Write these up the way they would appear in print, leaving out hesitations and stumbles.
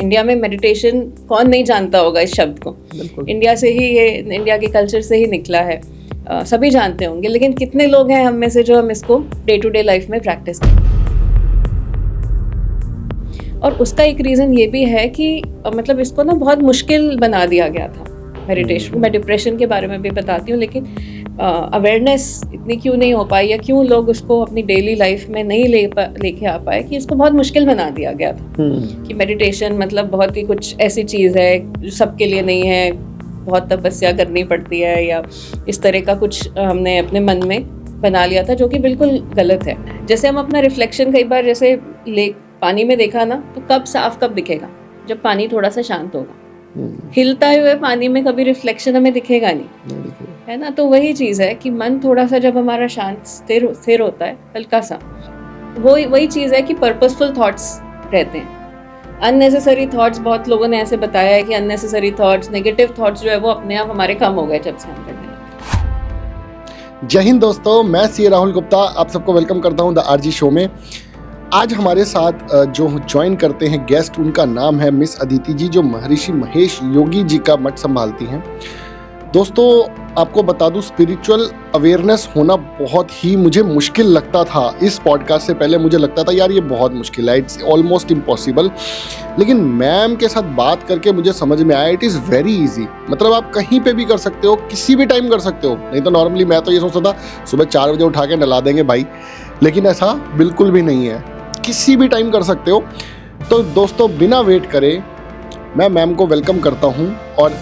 India में meditation कौन नहीं जानता होगा इस शब्द को। इंडिया से ही ये, इंडिया के कल्चर से ही निकला है, सभी जानते होंगे, लेकिन कितने लोग हैं हम में से जो हम इसको डे टू डे लाइफ में प्रैक्टिस करते हैं। और उसका एक रीज़न ये भी है कि मतलब इसको ना बहुत मुश्किल बना दिया गया था मेडिटेशन। मैं डिप्रेशन के बारे में भी बताती हूँ, लेकिन अवेयरनेस इतनी क्यों नहीं हो पाई या क्यों लोग उसको अपनी डेली लाइफ में नहीं लेके आ पाए कि इसको बहुत मुश्किल बना दिया गया था कि मेडिटेशन मतलब बहुत ही कुछ ऐसी चीज़ है जो सबके लिए नहीं है, बहुत तपस्या करनी पड़ती है, या इस तरह का कुछ हमने अपने मन में बना लिया था, जो कि बिल्कुल गलत है। जैसे हम अपना रिफ्लेक्शन कई बार जैसे पानी में देखा ना, तो कब साफ कब दिखेगा, जब पानी थोड़ा सा शांत होगा। हिलता हुए पानी में कभी रिफ्लेक्शन हमें दिखेगा नहीं, है ना। तो वही चीज़ है कि मन थोड़ा सा जब हमारा शांत स्थिर होता है, हल्का सा, वही चीज़ है कि पर्पसफुल थॉट्स रहते हैं। अननेसेसरी थॉट्स, बहुत लोगों ने ऐसे बताया है कि अननेसेसरी थॉट्स, नेगेटिव थॉट्स जो है वो अपने आप हमारे कम हो गए जब से हम करने लगे। जय हिंद दोस्तों, मैं सी राहुल गुप्ता आप सबको वेलकम करता हूं द आरजी शो में। आज हमारे साथ जो ज्वाइन करते हैं गेस्ट, उनका नाम है मिस अदिति जी, जो महर्षि महेश योगी जी का मठ संभालती हैं। दोस्तों, आपको बता दूं, स्पिरिचुअल अवेयरनेस होना बहुत ही मुझे मुश्किल लगता था। इस पॉडकास्ट से पहले मुझे लगता था यार ये बहुत मुश्किल है, इट्स ऑलमोस्ट इम्पॉसिबल। लेकिन मैम के साथ बात करके मुझे समझ में आया इट इज़ वेरी इजी। मतलब आप कहीं पे भी कर सकते हो, किसी भी टाइम कर सकते हो। नहीं तो नॉर्मली मैं तो ये सोचता था सुबह 4 बजे उठा के नला देंगे भाई, लेकिन ऐसा बिल्कुल भी नहीं है, किसी भी टाइम कर सकते हो। तो दोस्तों, बिना वेट करे मैं मैम को वेलकम करता हूं, और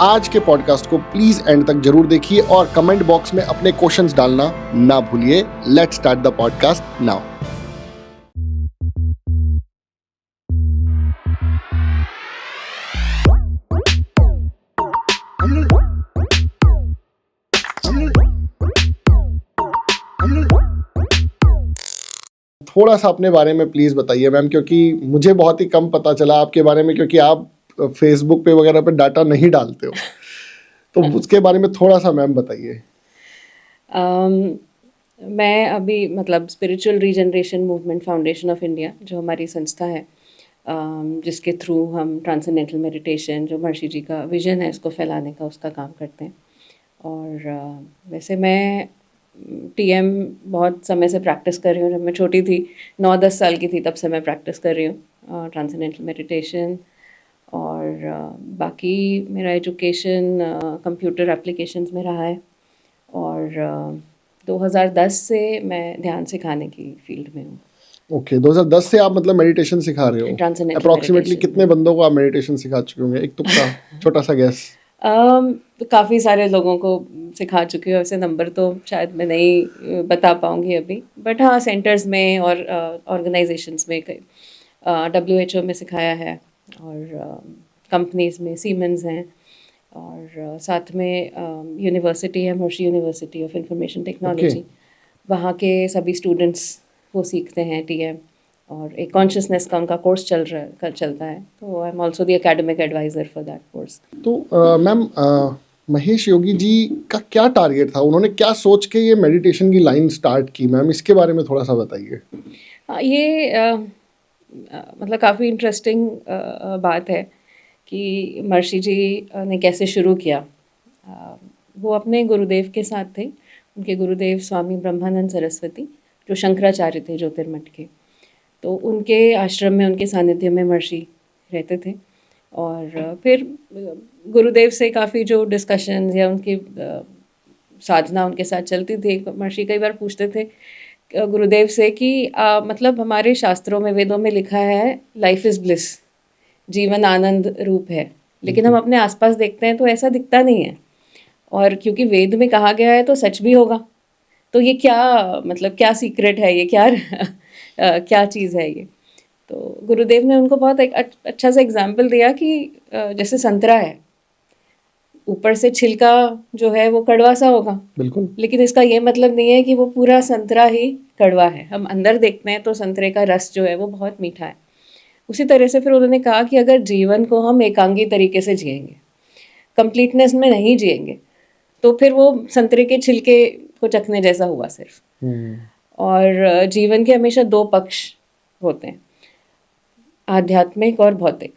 आज के पॉडकास्ट को प्लीज़ एंड तक जरूर देखिए और कमेंट बॉक्स में अपने क्वेश्चंस डालना ना भूलिए। Let's start the podcast now. थोड़ा सा अपने बारे में प्लीज़ बताइए मैम, क्योंकि मुझे बहुत ही कम पता चला आपके बारे में, क्योंकि आप फेसबुक पे वगैरह पे डाटा नहीं डालते हो। तो उसके बारे में थोड़ा सा मैम बताइए। मैं अभी मतलब spiritual regeneration movement foundation of India, जो हमारी संस्था है, जिसके थ्रू हम ट्रांसेंडेंटल मेडिटेशन, जो महर्षि जी का विजन है, इसको फैलाने का, उसका काम करते हैं। और वैसे मैं टीएम बहुत समय से प्रैक्टिस कर रही हूँ। जब मैं छोटी थी, 9-10 साल की थी, तब से मैं प्रैक्टिस कर रही हूँ ट्रांसेंडेंटल मेडिटेशन। और बाकी मेरा एजुकेशन कंप्यूटर एप्लीकेशंस में रहा है। और 2010 से मैं ध्यान सिखाने की फील्ड में हूँ। ओके, 2010 से आप मतलब मेडिटेशन सिखा रहे हो। ट्रांसेंडेंटल अप्रॉक्सीमेटली कितने बंदों को आप मेडिटेशन सिखा चुके होंगे? एक तुक्का छोटा सा गैस। काफ़ी सारे लोगों को सिखा चुकी हूँ। ऐसे नंबर तो शायद मैं नहीं बता पाऊँगी अभी, बट हाँ, सेंटर्स में और ऑर्गेनाइजेशंस में, कई WHO में सिखाया है, और कंपनीज में सीमेंस हैं, और साथ में यूनिवर्सिटी है, महर्षि यूनिवर्सिटी ऑफ इंफॉर्मेशन टेक्नोलॉजी। वहाँ के सभी स्टूडेंट्स वो सीखते हैं टीएम, और एक कॉन्शियसनेस का उनका कोर्स चलता है। तो I am also the academic advisor for that course. तो मैम, महेश योगी जी का क्या टारगेट था? उन्होंने क्या सोच के ये मेडिटेशन की लाइन स्टार्ट की मैम? इसके बारे में थोड़ा सा बताइए। ये मतलब काफ़ी इंटरेस्टिंग बात है कि महर्षि जी ने कैसे शुरू किया। वो अपने गुरुदेव के साथ थे। उनके गुरुदेव स्वामी ब्रह्मानंद सरस्वती, जो शंकराचार्य थे ज्योतिर्मठ के। तो उनके आश्रम में, उनके सानिध्य में महर्षि रहते थे। और फिर गुरुदेव से काफ़ी जो डिस्कशन या उनकी साधना उनके साथ चलती थी। महर्षि कई बार पूछते थे गुरुदेव से कि मतलब हमारे शास्त्रों में, वेदों में लिखा है life is bliss, Jeevan Anand रूप है, लेकिन हम अपने आसपास देखते हैं तो ऐसा दिखता नहीं है। और क्योंकि वेद में कहा गया है तो सच भी होगा। तो ये क्या मतलब क्या सीक्रेट है, ये क्या क्या चीज़ है ये? तो गुरुदेव ने उनको बहुत एक अच्छा सा एग्जाम्पल दिया कि जैसे संतरा है, ऊपर से छिलका जो है वो कड़वा सा होगा, बिल्कुल, लेकिन इसका ये मतलब नहीं है कि वो पूरा संतरा ही कड़वा है। हम अंदर देखते हैं तो संतरे का रस जो है वो बहुत मीठा है। उसी तरह से फिर उन्होंने कहा कि अगर जीवन को हम एकांगी तरीके से जिएंगे, कंप्लीटनेस में नहीं जिएंगे, तो फिर वो संतरे के छिलके को चखने जैसा हुआ सिर्फ। और जीवन के हमेशा 2 पक्ष होते हैं, आध्यात्मिक और भौतिक।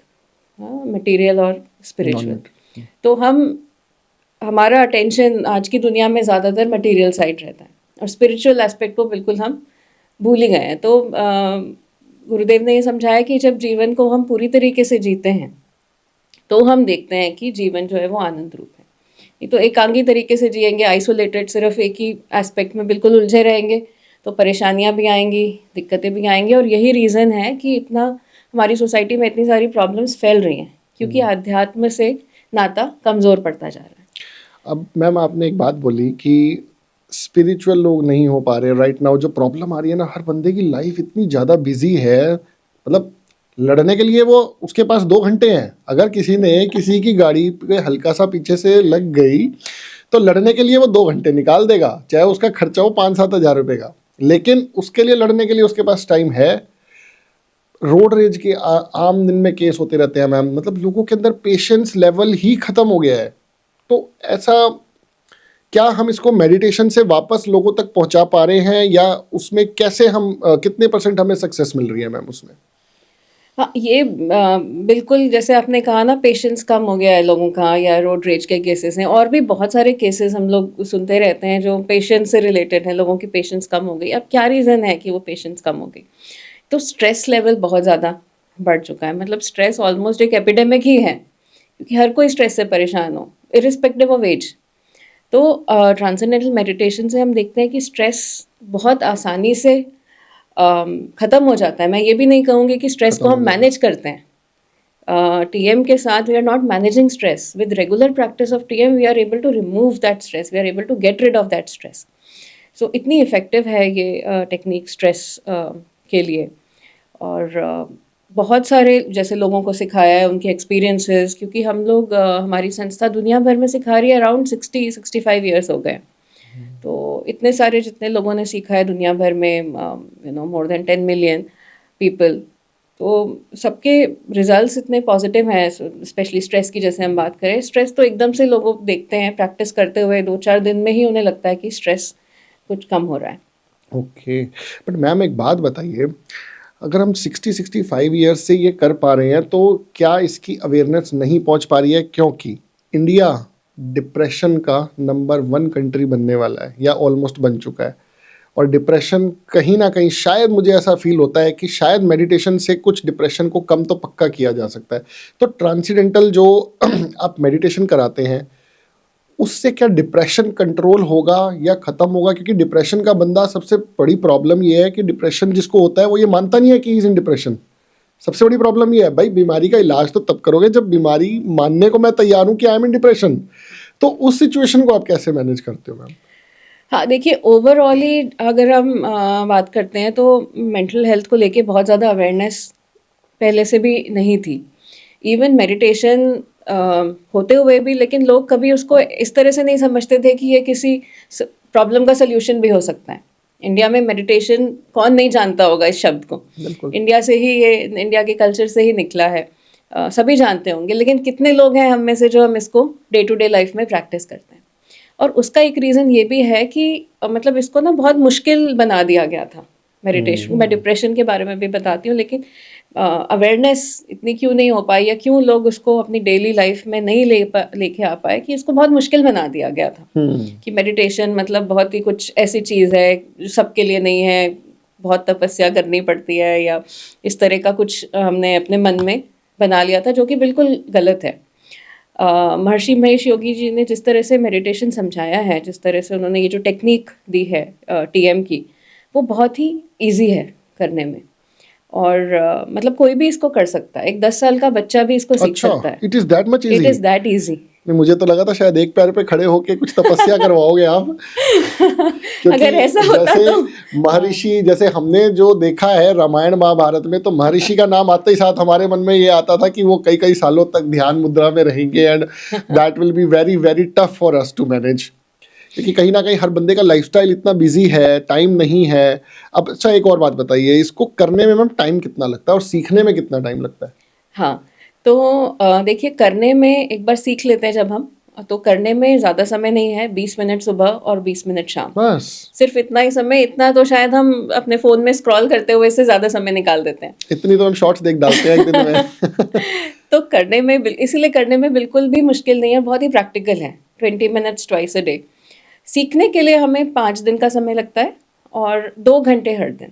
मटेरियल और स्पिरिचुअल। Non-material. तो हमारा अटेंशन आज की दुनिया में ज़्यादातर मटेरियल साइड रहता है और स्पिरिचुअल एस्पेक्ट को बिल्कुल हम भूल ही गए हैं। तो गुरुदेव ने ये समझाया कि जब जीवन को हम पूरी तरीके से जीते हैं तो हम देखते हैं कि जीवन जो है वो आनंद रूप है। नहीं तो एकांगी तरीके से जिएंगे, आइसोलेटेड, सिर्फ एक ही एस्पेक्ट में बिल्कुल उलझे रहेंगे तो परेशानियां भी आएंगी, दिक्कतें भी आएंगी। और यही रीज़न है कि इतना हमारी सोसाइटी में इतनी सारी प्रॉब्लम्स फैल रही हैं, क्योंकि आध्यात्म से नाता कमज़ोर पड़ता जा रहा है। अब मैम आपने एक बात बोली कि स्पिरिचुअल लोग नहीं हो पा रहे राइट नाउ। जो प्रॉब्लम आ रही है ना, हर बंदे की लाइफ इतनी ज़्यादा बिजी है, मतलब लड़ने के लिए वो उसके पास 2 घंटे हैं। अगर किसी ने किसी की गाड़ी पे हल्का सा पीछे से लग गई तो लड़ने के लिए वो 2 घंटे निकाल देगा, चाहे उसका खर्चा हो 5-7 हज़ार रुपये का, लेकिन उसके लिए लड़ने के लिए उसके पास टाइम है। रोड रेज के आम दिन में केस होते रहते हैं मैम, मतलब लोगों के अंदर पेशेंस लेवल ही खत्म हो गया है। तो ऐसा क्या हम इसको मेडिटेशन से वापस लोगों तक पहुंचा पा रहे हैं, या उसमें कैसे हम कितने % हमें सक्सेस मिल रही है मैम उसमें? हाँ, ये बिल्कुल जैसे आपने कहा ना, पेशेंस कम हो गया है लोगों का, या रोड रेज के केसेस हैं, और भी बहुत सारे केसेस हम लोग सुनते रहते हैं जो पेशेंस से रिलेटेड हैं। लोगों की पेशेंस कम हो गई। अब क्या रीज़न है कि वो पेशेंस कम हो गई? तो स्ट्रेस लेवल बहुत ज़्यादा बढ़ चुका है। मतलब स्ट्रेस ऑलमोस्ट एक एपिडेमिक ही है, क्योंकि हर कोई स्ट्रेस से परेशान हो, इरिस्पेक्टिव ऑफ एज। तो ट्रांसेंडेंटल मेडिटेशन से हम देखते हैं कि स्ट्रेस बहुत आसानी से ख़त्म हो जाता है। मैं ये भी नहीं कहूँगी कि स्ट्रेस को हम मैनेज करते हैं। टीएम के साथ we are not managing stress. With regular practice of TM we are able to remove that stress, we are able to get rid of that stress. So इतनी इफ़ेक्टिव है ये technique stress के लिए। और बहुत सारे जैसे लोगों को सिखाया है, उनके एक्सपीरियंसेस, क्योंकि हम लोग हमारी संस्था दुनिया भर में सिखा रही है। अराउंड 60-65 ईयर्स हो गए। तो इतने सारे जितने लोगों ने सीखा है दुनिया भर में, मोर देन 10 मिलियन पीपल, तो सबके रिजल्ट्स इतने पॉजिटिव हैं। स्पेशली स्ट्रेस की जैसे हम बात करें, स्ट्रेस तो एकदम से लोग देखते हैं प्रैक्टिस करते हुए 2-4 दिन में ही उन्हें लगता है कि स्ट्रेस कुछ कम हो रहा है। ओके, बट मैम एक बात बताइए, अगर हम 60-65 ईयर्स से ये कर पा रहे हैं तो क्या इसकी अवेयरनेस नहीं पहुंच पा रही है? क्योंकि इंडिया डिप्रेशन का नंबर 1 कंट्री बनने वाला है, या ऑलमोस्ट बन चुका है। और डिप्रेशन कहीं ना कहीं, शायद मुझे ऐसा फील होता है कि शायद मेडिटेशन से कुछ डिप्रेशन को कम तो पक्का किया जा सकता है। तो ट्रांसेंडेंटल जो आप मेडिटेशन कराते हैं, उससे क्या डिप्रेशन कंट्रोल होगा या ख़त्म होगा? क्योंकि डिप्रेशन का बंदा, सबसे बड़ी प्रॉब्लम ये है कि डिप्रेशन जिसको होता है वो ये मानता नहीं है कि इज़ इन डिप्रेशन। सबसे बड़ी प्रॉब्लम ये है, भाई बीमारी का इलाज तो तब करोगे जब बीमारी मानने को मैं तैयार हूँ कि आई एम इन डिप्रेशन। तो उस सिचुएशन को आप कैसे मैनेज करते हो मैम? हाँ, देखिए, ओवरऑल ही अगर हम बात करते हैं तो मेंटल हेल्थ को लेके बहुत ज़्यादा अवेयरनेस पहले से भी नहीं थी। इवन मेडिटेशन होते हुए भी, लेकिन लोग कभी उसको इस तरह से नहीं समझते थे कि ये किसी प्रॉब्लम का सल्यूशन भी हो सकता है। इंडिया में मेडिटेशन कौन नहीं जानता होगा इस शब्द को? इंडिया से ही, ये इंडिया के कल्चर से ही निकला है। सभी जानते होंगे, लेकिन कितने लोग हैं हम में से जो हम इसको डे टू डे लाइफ में प्रैक्टिस करते हैं? और उसका एक रीज़न ये भी है कि मतलब इसको ना बहुत मुश्किल बना दिया गया था मेडिटेशन। मैं डिप्रेशन के बारे में भी बताती हूँ, लेकिन अवेयरनेस इतनी क्यों नहीं हो पाई, या क्यों लोग उसको अपनी डेली लाइफ में नहीं लेके आ पाए, कि इसको बहुत मुश्किल बना दिया गया था। कि मेडिटेशन मतलब बहुत ही कुछ ऐसी चीज़ है जो सबके लिए नहीं है, बहुत तपस्या करनी पड़ती है, या इस तरह का कुछ हमने अपने मन में बना लिया था, जो कि बिल्कुल गलत है। महर्षि महेश योगी जी ने जिस तरह से मेडिटेशन समझाया है, जिस तरह से उन्होंने ये जो टेक्निक दी है टीएम की, वो बहुत ही इजी है करने में। और मतलब कोई भी इसको कर सकता है। एक 10 साल का बच्चा भी इसको सीख सकता है। It is that much easy? It is that easy. मुझे तो लगा था शायद एक पैर पे खड़े होके कुछ तपस्या करवाओगे आप। अगर ऐसा होता तो महर्षि, जैसे हमने जो देखा है रामायण महाभारत में, तो महर्षि का नाम आते ही साथ हमारे मन में ये आता था कि वो कई कई सालों तक ध्यान मुद्रा में रहेंगे, and that will be very very tough for us to manage. क्योंकि कहीं ना कहीं हर बंदे का लाइफस्टाइल इतना बिजी है, टाइम नहीं है। अब अच्छा, एक और बात बताइए, इसको करने में मैम टाइम कितना लगता है और सीखने में कितना टाइम लगता है? हाँ, तो देखिए, करने में एक बार सीख लेते हैं जब हम, तो करने में ज़्यादा समय नहीं है। 20 मिनट सुबह और 20 मिनट शाम, बस सिर्फ इतना ही समय। इतना तो शायद हम अपने फ़ोन में स्क्रॉल करते हुए से ज़्यादा समय निकाल देते हैं। इतनी तो हम शॉर्ट्स देख डालते हैं एक दिन में। तो करने में इसीलिए करने में बिल्कुल भी मुश्किल नहीं है, बहुत ही प्रैक्टिकल है। 20 मिनट्स ट्वाइस अ डे। सीखने के लिए हमें 5 दिन का समय लगता है और 2 घंटे हर दिन।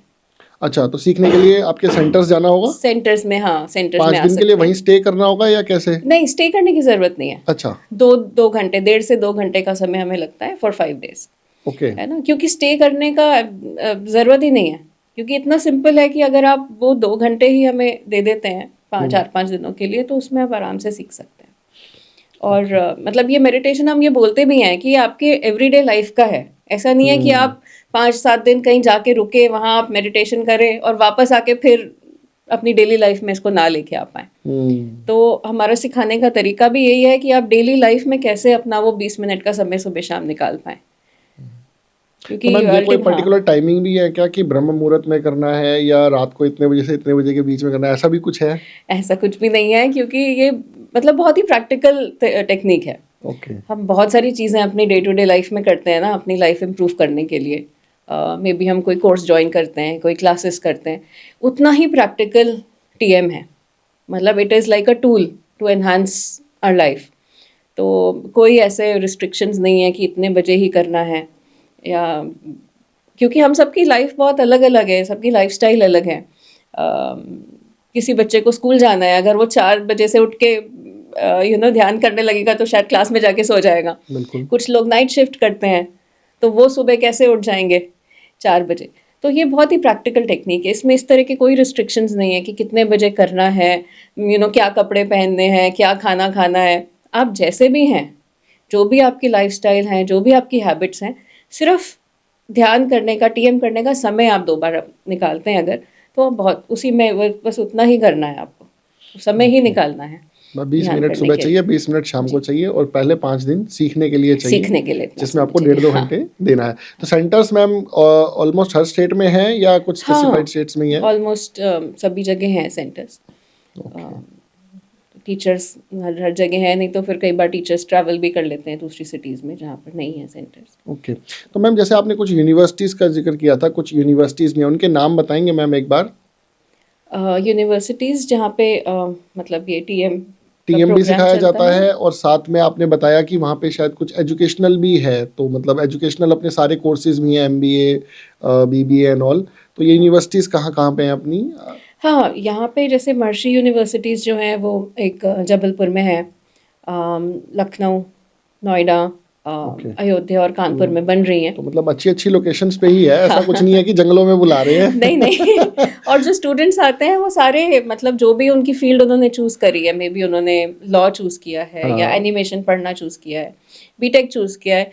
अच्छा, तो सीखने के लिए आपके सेंटर्स जाना होगा? सेंटर्स में, हाँ, सेंटर्स में 5 आ दिन के लिए सकते वहीं हैं। स्टे करना होगा या कैसे? नहीं, स्टे करने की ज़रूरत नहीं है। अच्छा, 2 घंटे, 1.5 से 2 घंटे का समय हमें लगता है फॉर 5 डेज़, ओके। है ना? क्योंकि स्टे करने का ज़रूरत ही नहीं है, क्योंकि इतना सिंपल है कि अगर आप वो 2 घंटे ही हमें दे देते हैं 4-5 दिनों के लिए, तो उसमें आप आराम से सीख सकते हैं। और मतलब ये मेडिटेशन हम ये बोलते भी हैं कि ये आपके एवरीडे लाइफ का है। ऐसा नहीं है कि आप 5-7 दिन कहीं जाके रुके, वहाँ आप मेडिटेशन करें और वापस आके फिर अपनी डेली लाइफ में इसको ना लेके आ पाएँ। तो हमारा सिखाने का तरीका भी यही है कि आप डेली लाइफ में कैसे अपना वो 20 मिनट का समय सुबह-शाम निकाल पाएँ। तो क्योंकि मैम ये कोई हाँ, पर्टिकुलर टाइमिंग भी है क्या कि ब्रह्म मुहूर्त में करना है या रात को इतने बजे से इतने बजे के बीच में करना है, ऐसा भी कुछ है? ऐसा कुछ भी नहीं है, क्योंकि ये मतलब बहुत ही प्रैक्टिकल टेक्निक है। ओके। हम बहुत सारी चीज़ें अपनी डे टू डे लाइफ में करते हैं ना, अपनी लाइफ इम्प्रूव करने के लिए। मे बी हम कोई कोर्स ज्वाइन करते हैं, कोई क्लासेस करते हैं, उतना ही प्रैक्टिकल टीएम है। मतलब it is like a tool to enhance our life. तो कोई ऐसे रिस्ट्रिक्शंस नहीं है कि इतने बजे ही करना है, या क्योंकि हम सबकी लाइफ बहुत अलग अलग है, सबकी लाइफस्टाइल अलग है। किसी बच्चे को स्कूल जाना है, अगर वो 4 बजे से उठ के ध्यान करने लगेगा तो शायद क्लास में जाके सो जाएगा। बिल्कुल। कुछ लोग नाइट शिफ्ट करते हैं, तो वो सुबह कैसे उठ जाएंगे 4 बजे। तो ये बहुत ही प्रैक्टिकल टेक्निक है, इसमें इस तरह के कोई रिस्ट्रिक्शंस नहीं है कि कितने बजे करना है, क्या कपड़े पहनने हैं, क्या खाना खाना है। आप जैसे भी हैं, जो भी आपकी लाइफस्टाइल है, जो भी आपकी हैबिट्स हैं, सिर्फ ध्यान करने का, टीएम करने का समय आप 2 बार निकालते हैं अगर, तो बहुत उसी में बस उतना ही करना है आपको, समय ही निकालना है 20 ध्यान मिनट करने सुबह के चाहिए, लिए। 20 मिनट शाम को जी, चाहिए और पहले 5 दिन सीखने के लिए चाहिए, सीखने के लिए इतना जिसमें समय आपको चाहिए। 1.5-2 हाँ, घंटे देना है। तो सेंटर्स मैम ऑलमोस्ट हर स्टेट में है या कुछ स्पेसिफाइड हाँ, स्टेट्स में ही है? ऑलमोस्ट सभी जगह हैं सेंटर्स। ओके। टीचर्स हर हर जगह है, नहीं तो फिर कई बार टीचर्स ट्रैवल भी कर लेते हैं दूसरी सिटीज़ में जहाँ पर नहीं है सेंटर्स। ओके। तो मैम जैसे आपने कुछ यूनिवर्सिटीज़ का जिक्र किया था, कुछ यूनिवर्सिटीज़ में उनके नाम बताएंगे मैम एक बार? यूनिवर्सिटीज़ जहाँ पे मतलब ये टीएम का टीएम भी प्रोग्राम सिखाया चलता जाता है। है और साथ में आपने बताया कि वहाँ पे शायद कुछ एजुकेशनल भी है, तो मतलब एजुकेशनल अपने सारे कोर्सेज भी हैं, एमबीए, बीबीए एंड ऑल। तो ये यूनिवर्सिटीज़ कहाँ कहाँ पे हैं अपनी? हाँ, यहाँ पे जैसे महर्षि यूनिवर्सिटीज़ जो हैं वो एक जबलपुर में है, लखनऊ, नोएडा, ओके। अयोध्या और कानपुर में बन रही हैं। तो मतलब अच्छी अच्छी लोकेशंस पे ही है, ऐसा हाँ, कुछ नहीं है कि जंगलों में बुला रहे नहीं नहीं। हैं। और जो स्टूडेंट्स आते हैं वो सारे मतलब जो भी उनकी फील्ड उन्होंने चूज़ करी है, मे बी उन्होंने लॉ चूज़ किया है या हाँ। एनिमेशन पढ़ना चूज़ किया है, बीटेक चूज़ किया है।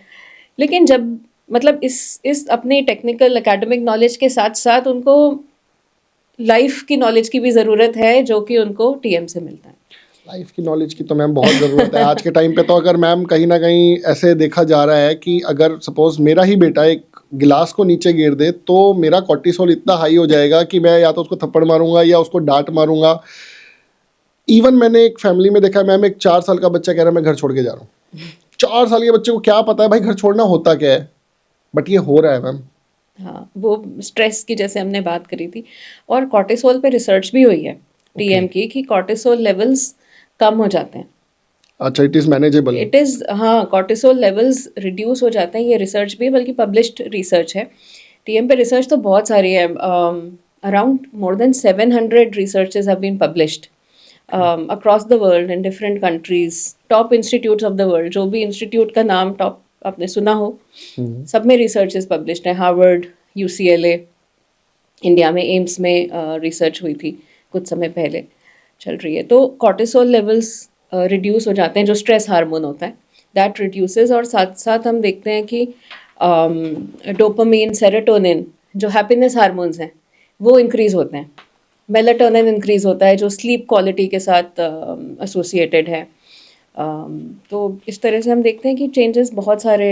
लेकिन जब मतलब इस अपने टेक्निकल एकेडमिक नॉलेज के साथ साथ उनको लाइफ की नॉलेज की भी ज़रूरत है, जो कि उनको टीएम से मिलता है। लाइफ की नॉलेज की तो मैम बहुत ज़रूरत है आज के टाइम पे। तो अगर मैम कहीं ना कहीं ऐसे देखा जा रहा है कि अगर सपोज मेरा ही बेटा एक गिलास को नीचे गिर दे तो मेरा कॉर्टिसोल इतना हाई हो जाएगा कि मैं या तो उसको थप्पड़ मारूंगा या उसको डांट मारूंगा। इवन मैंने एक फैमिली में देखा मैम, एक 4 साल का बच्चा कह रहा है मैं घर छोड़ के जा रहा हूँ। 4 साल के बच्चे को क्या पता है भाई घर छोड़ना होता क्या है, बट ये हो रहा है मैम। हाँ, वो स्ट्रेस की जैसे हमने बात करी थी, और कॉर्टिसोल पे रिसर्च भी हुई है टीएम की, कि कॉर्टिसोल लेवल्स कम हो जाते हैं। अच्छा, it is manageable. It is, हाँ, कॉर्टिसोल लेवल्स रिड्यूस हो जाते हैं, ये रिसर्च भी है, बल्कि पब्लिश्ड रिसर्च है। टीएम पे रिसर्च तो बहुत सारी है, around more than 700 researches have been published across the world in different countries, top institutes of the world. जो भी इंस्टीट्यूट का नाम टॉप आपने सुना हो, सब में रिसर्चेज पब्लिश्ड हैं। हार्वर्ड, यूसीएलए, इंडिया में एम्स में रिसर्च हुई थी कुछ समय पहले, चल रही है। तो कॉर्टिसोल लेवल्स रिड्यूस हो जाते हैं, जो स्ट्रेस हार्मोन होता है दैट रिड्यूसेस, और साथ साथ हम देखते हैं कि डोपामीन, सेरोटोनिन, जो हैप्पीनेस हार्मोन्स हैं, वो इंक्रीज होते हैं। मेलाटोनिन इंक्रीज होता है, जो स्लीप क्वालिटी के साथ एसोसिएटेड है। तो इस तरह से हम देखते हैं कि चेंजेस बहुत सारे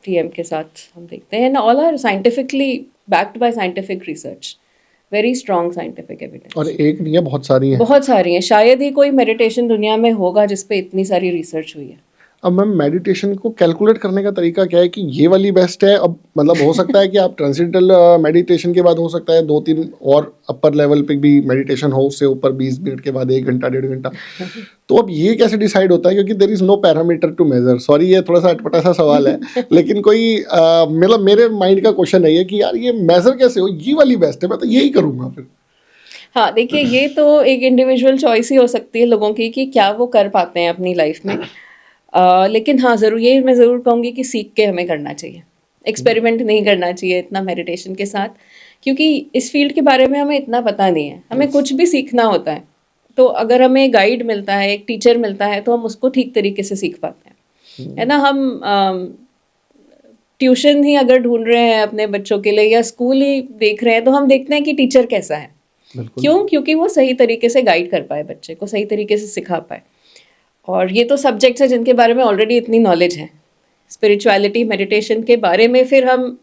टीएम के साथ हम देखते हैं, and all are scientifically backed by scientific research, very strong scientific और एविडेंस। एक नहीं है, बहुत सारी हैं। बहुत सारी हैं, शायद ही कोई मेडिटेशन दुनिया में होगा जिस पे इतनी सारी रिसर्च हुई है। अब मैम मेडिटेशन को कैलकुलेट करने का तरीका क्या है कि ये वाली बेस्ट है? अब मतलब हो सकता है कि आप ट्रांसेंडेंटल मेडिटेशन के बाद हो सकता है 2-3 और अपर लेवल पे भी मेडिटेशन हो, उससे ऊपर 20 मिनट के बाद 1 घंटा 1.5 घंटा। तो अब ये कैसे डिसाइड होता है, क्योंकि there is no parameter to measure? Sorry ये थोड़ा सा अटपटा सा सवाल है लेकिन कोई मतलब मेरे माइंड का क्वेश्चन है ये कि यार ये मेजर कैसे हो, ये वाली बेस्ट है, मैं तो यही करूँगा फिर। हाँ, देखिए ये तो एक इंडिविजुअल चॉइस ही हो सकती है लोगों की कि क्या वो कर पाते हैं अपनी लाइफ में। लेकिन हाँ, ज़रूर ये मैं ज़रूर कहूँगी कि सीख के हमें करना चाहिए। एक्सपेरिमेंट नहीं करना चाहिए इतना मेडिटेशन के साथ, क्योंकि इस फील्ड के बारे में हमें इतना पता नहीं है। हमें कुछ भी सीखना होता है, तो अगर हमें गाइड मिलता है, एक टीचर मिलता है, तो हम उसको ठीक तरीके से सीख पाते हैं। है ना? हम ट्यूशन ही अगर ढूंढ रहे हैं अपने बच्चों के लिए या स्कूल ही देख रहे हैं, तो हम देखते हैं कि टीचर कैसा है। क्यों? क्योंकि वो सही तरीके से गाइड कर पाए बच्चे को, सही तरीके से सिखा पाए। और ये तो सब्जेक्ट्स है जिनके बारे में ऑलरेडी इतनी नॉलेज है। स्पिरिचुअलिटी, मेडिटेशन के बारे में फिर हम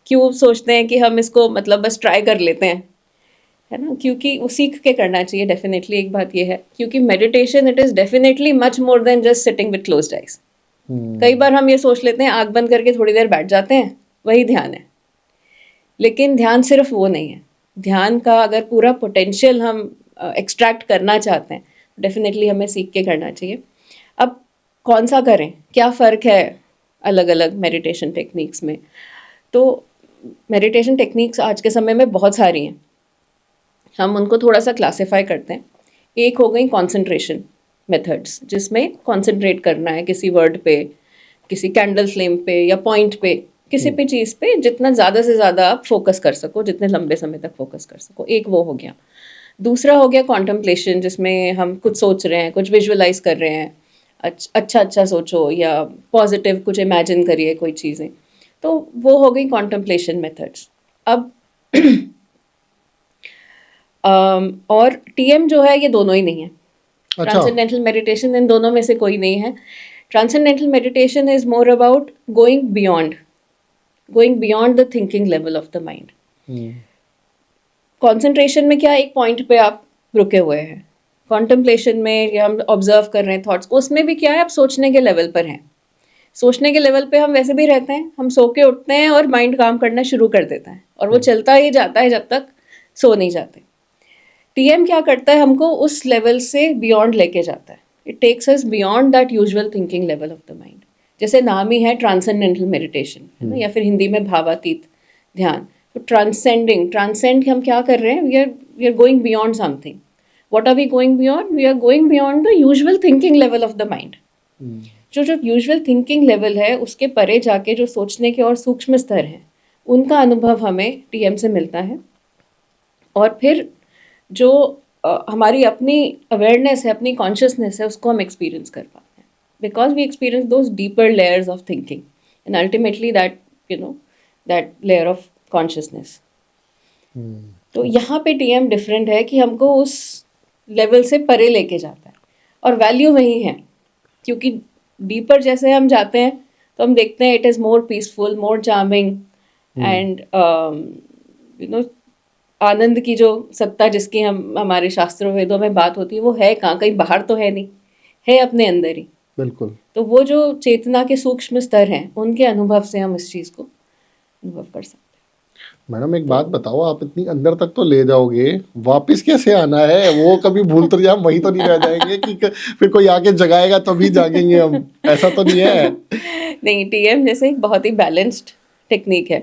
क्यों सोचते हैं कि हम इसको मतलब बस ट्राई कर लेते हैं, है ना? क्योंकि वो सीख के करना चाहिए डेफिनेटली। एक बात ये है, क्योंकि meditation it is definitely much more than just sitting with closed eyes. कई बार हम ये सोच लेते हैं आँख बंद करके थोड़ी देर बैठ जाते हैं, वही ध्यान है। लेकिन ध्यान सिर्फ वो नहीं है। ध्यान का अगर पूरा पोटेंशियल हम एक्सट्रैक्ट करना चाहते हैं, डेफिनेटली हमें सीख के करना चाहिए। अब कौन सा करें, क्या फ़र्क है अलग अलग मेडिटेशन टेक्निक्स में? तो मेडिटेशन टेक्निक्स आज के समय में बहुत सारी हैं, हम उनको थोड़ा सा क्लासिफाई करते हैं। एक हो गई कॉन्सेंट्रेशन मेथड्स, जिसमें कॉन्सेंट्रेट करना है किसी वर्ड पे, किसी कैंडल फ्लेम पे या पॉइंट पे, किसी भी चीज़ पे जितना ज़्यादा से ज़्यादा आप फोकस कर सको, जितने लंबे समय तक फोकस कर सको। एक वो हो गया। दूसरा हो गया कॉन्टम्पलेशन, जिसमें हम कुछ सोच रहे हैं, कुछ विजुअलाइज कर रहे हैं। अच्छा अच्छा सोचो या पॉजिटिव कुछ इमेजिन करिए कोई चीज़ें। तो वो हो गई कॉन्टम्पलेशन मेथड्स। अब और टीएम जो है ये दोनों ही नहीं है। ट्रांसेंडेंटल मेडिटेशन इन दोनों में से कोई नहीं है। Transcendental meditation is more about going beyond the thinking level of the mind. Concentration में क्या, एक पॉइंट पे आप रुके हुए हैं। कॉन्टेम्पलेशन में या हम ऑब्जर्व कर रहे हैं थॉट्स को, उसमें भी क्या है, आप सोचने के लेवल पर हैं। सोचने के लेवल पे हम वैसे भी रहते हैं, हम सो के उठते हैं और माइंड काम करना शुरू कर देता है और वो चलता ही जाता है जब तक सो नहीं जाते। टीएम क्या करता है, हमको उस लेवल से बियॉन्ड लेके जाता है। It takes us beyond that usual thinking level of the mind. जैसे नाम ही है ट्रांसेंडेंटल मेडिटेशन, है ना, या फिर हिंदी में भावातीत ध्यान। तो ट्रांसेंड हम क्या कर रहे हैं, we are going beyond something. What are we going beyond? We are going beyond the usual thinking level of the mind. जो यूजुअल थिंकिंग लेवल है उसके परे जाके जो सोचने के और सूक्ष्म स्तर हैं, उनका अनुभव हमें टीएम से मिलता है। और फिर जो हमारी अपनी अवेयरनेस है, अपनी कॉन्शियसनेस है, उसको हम एक्सपीरियंस कर पाते हैं, because we experience those deeper layers of thinking and ultimately that layer of consciousness. तो यहाँ पे टीएम डिफरेंट है कि हमको उस लेवल से परे लेके जाता है और वैल्यू वही है, क्योंकि डीपर जैसे हम जाते हैं तो हम देखते हैं it is more peaceful, more charming and आनंद की जो सत्ता जिसकी हमारे शास्त्रों वेदों में बात होती है, वो है कहाँ, कहीं बाहर तो है नहीं, है अपने अंदर ही। बिल्कुल। तो वो जो चेतना के सूक्ष्म स्तर हैं, उनके अनुभव से हम इस चीज़ को अनुभव कर सकते हैं। मैडम एक बात बताओ, आप इतनी अंदर तक तो ले जाओगे, वापस कैसे आना है? वो कभी भूल तो जाए, वहीं तो नहीं रह जाएंगे कि फिर कोई आके जगाएगा तभी जागेंगे हम? ऐसा तो नहीं है? नहीं, टीएम जैसे एक बहुत ही बैलेंस्ड टेक्निक है।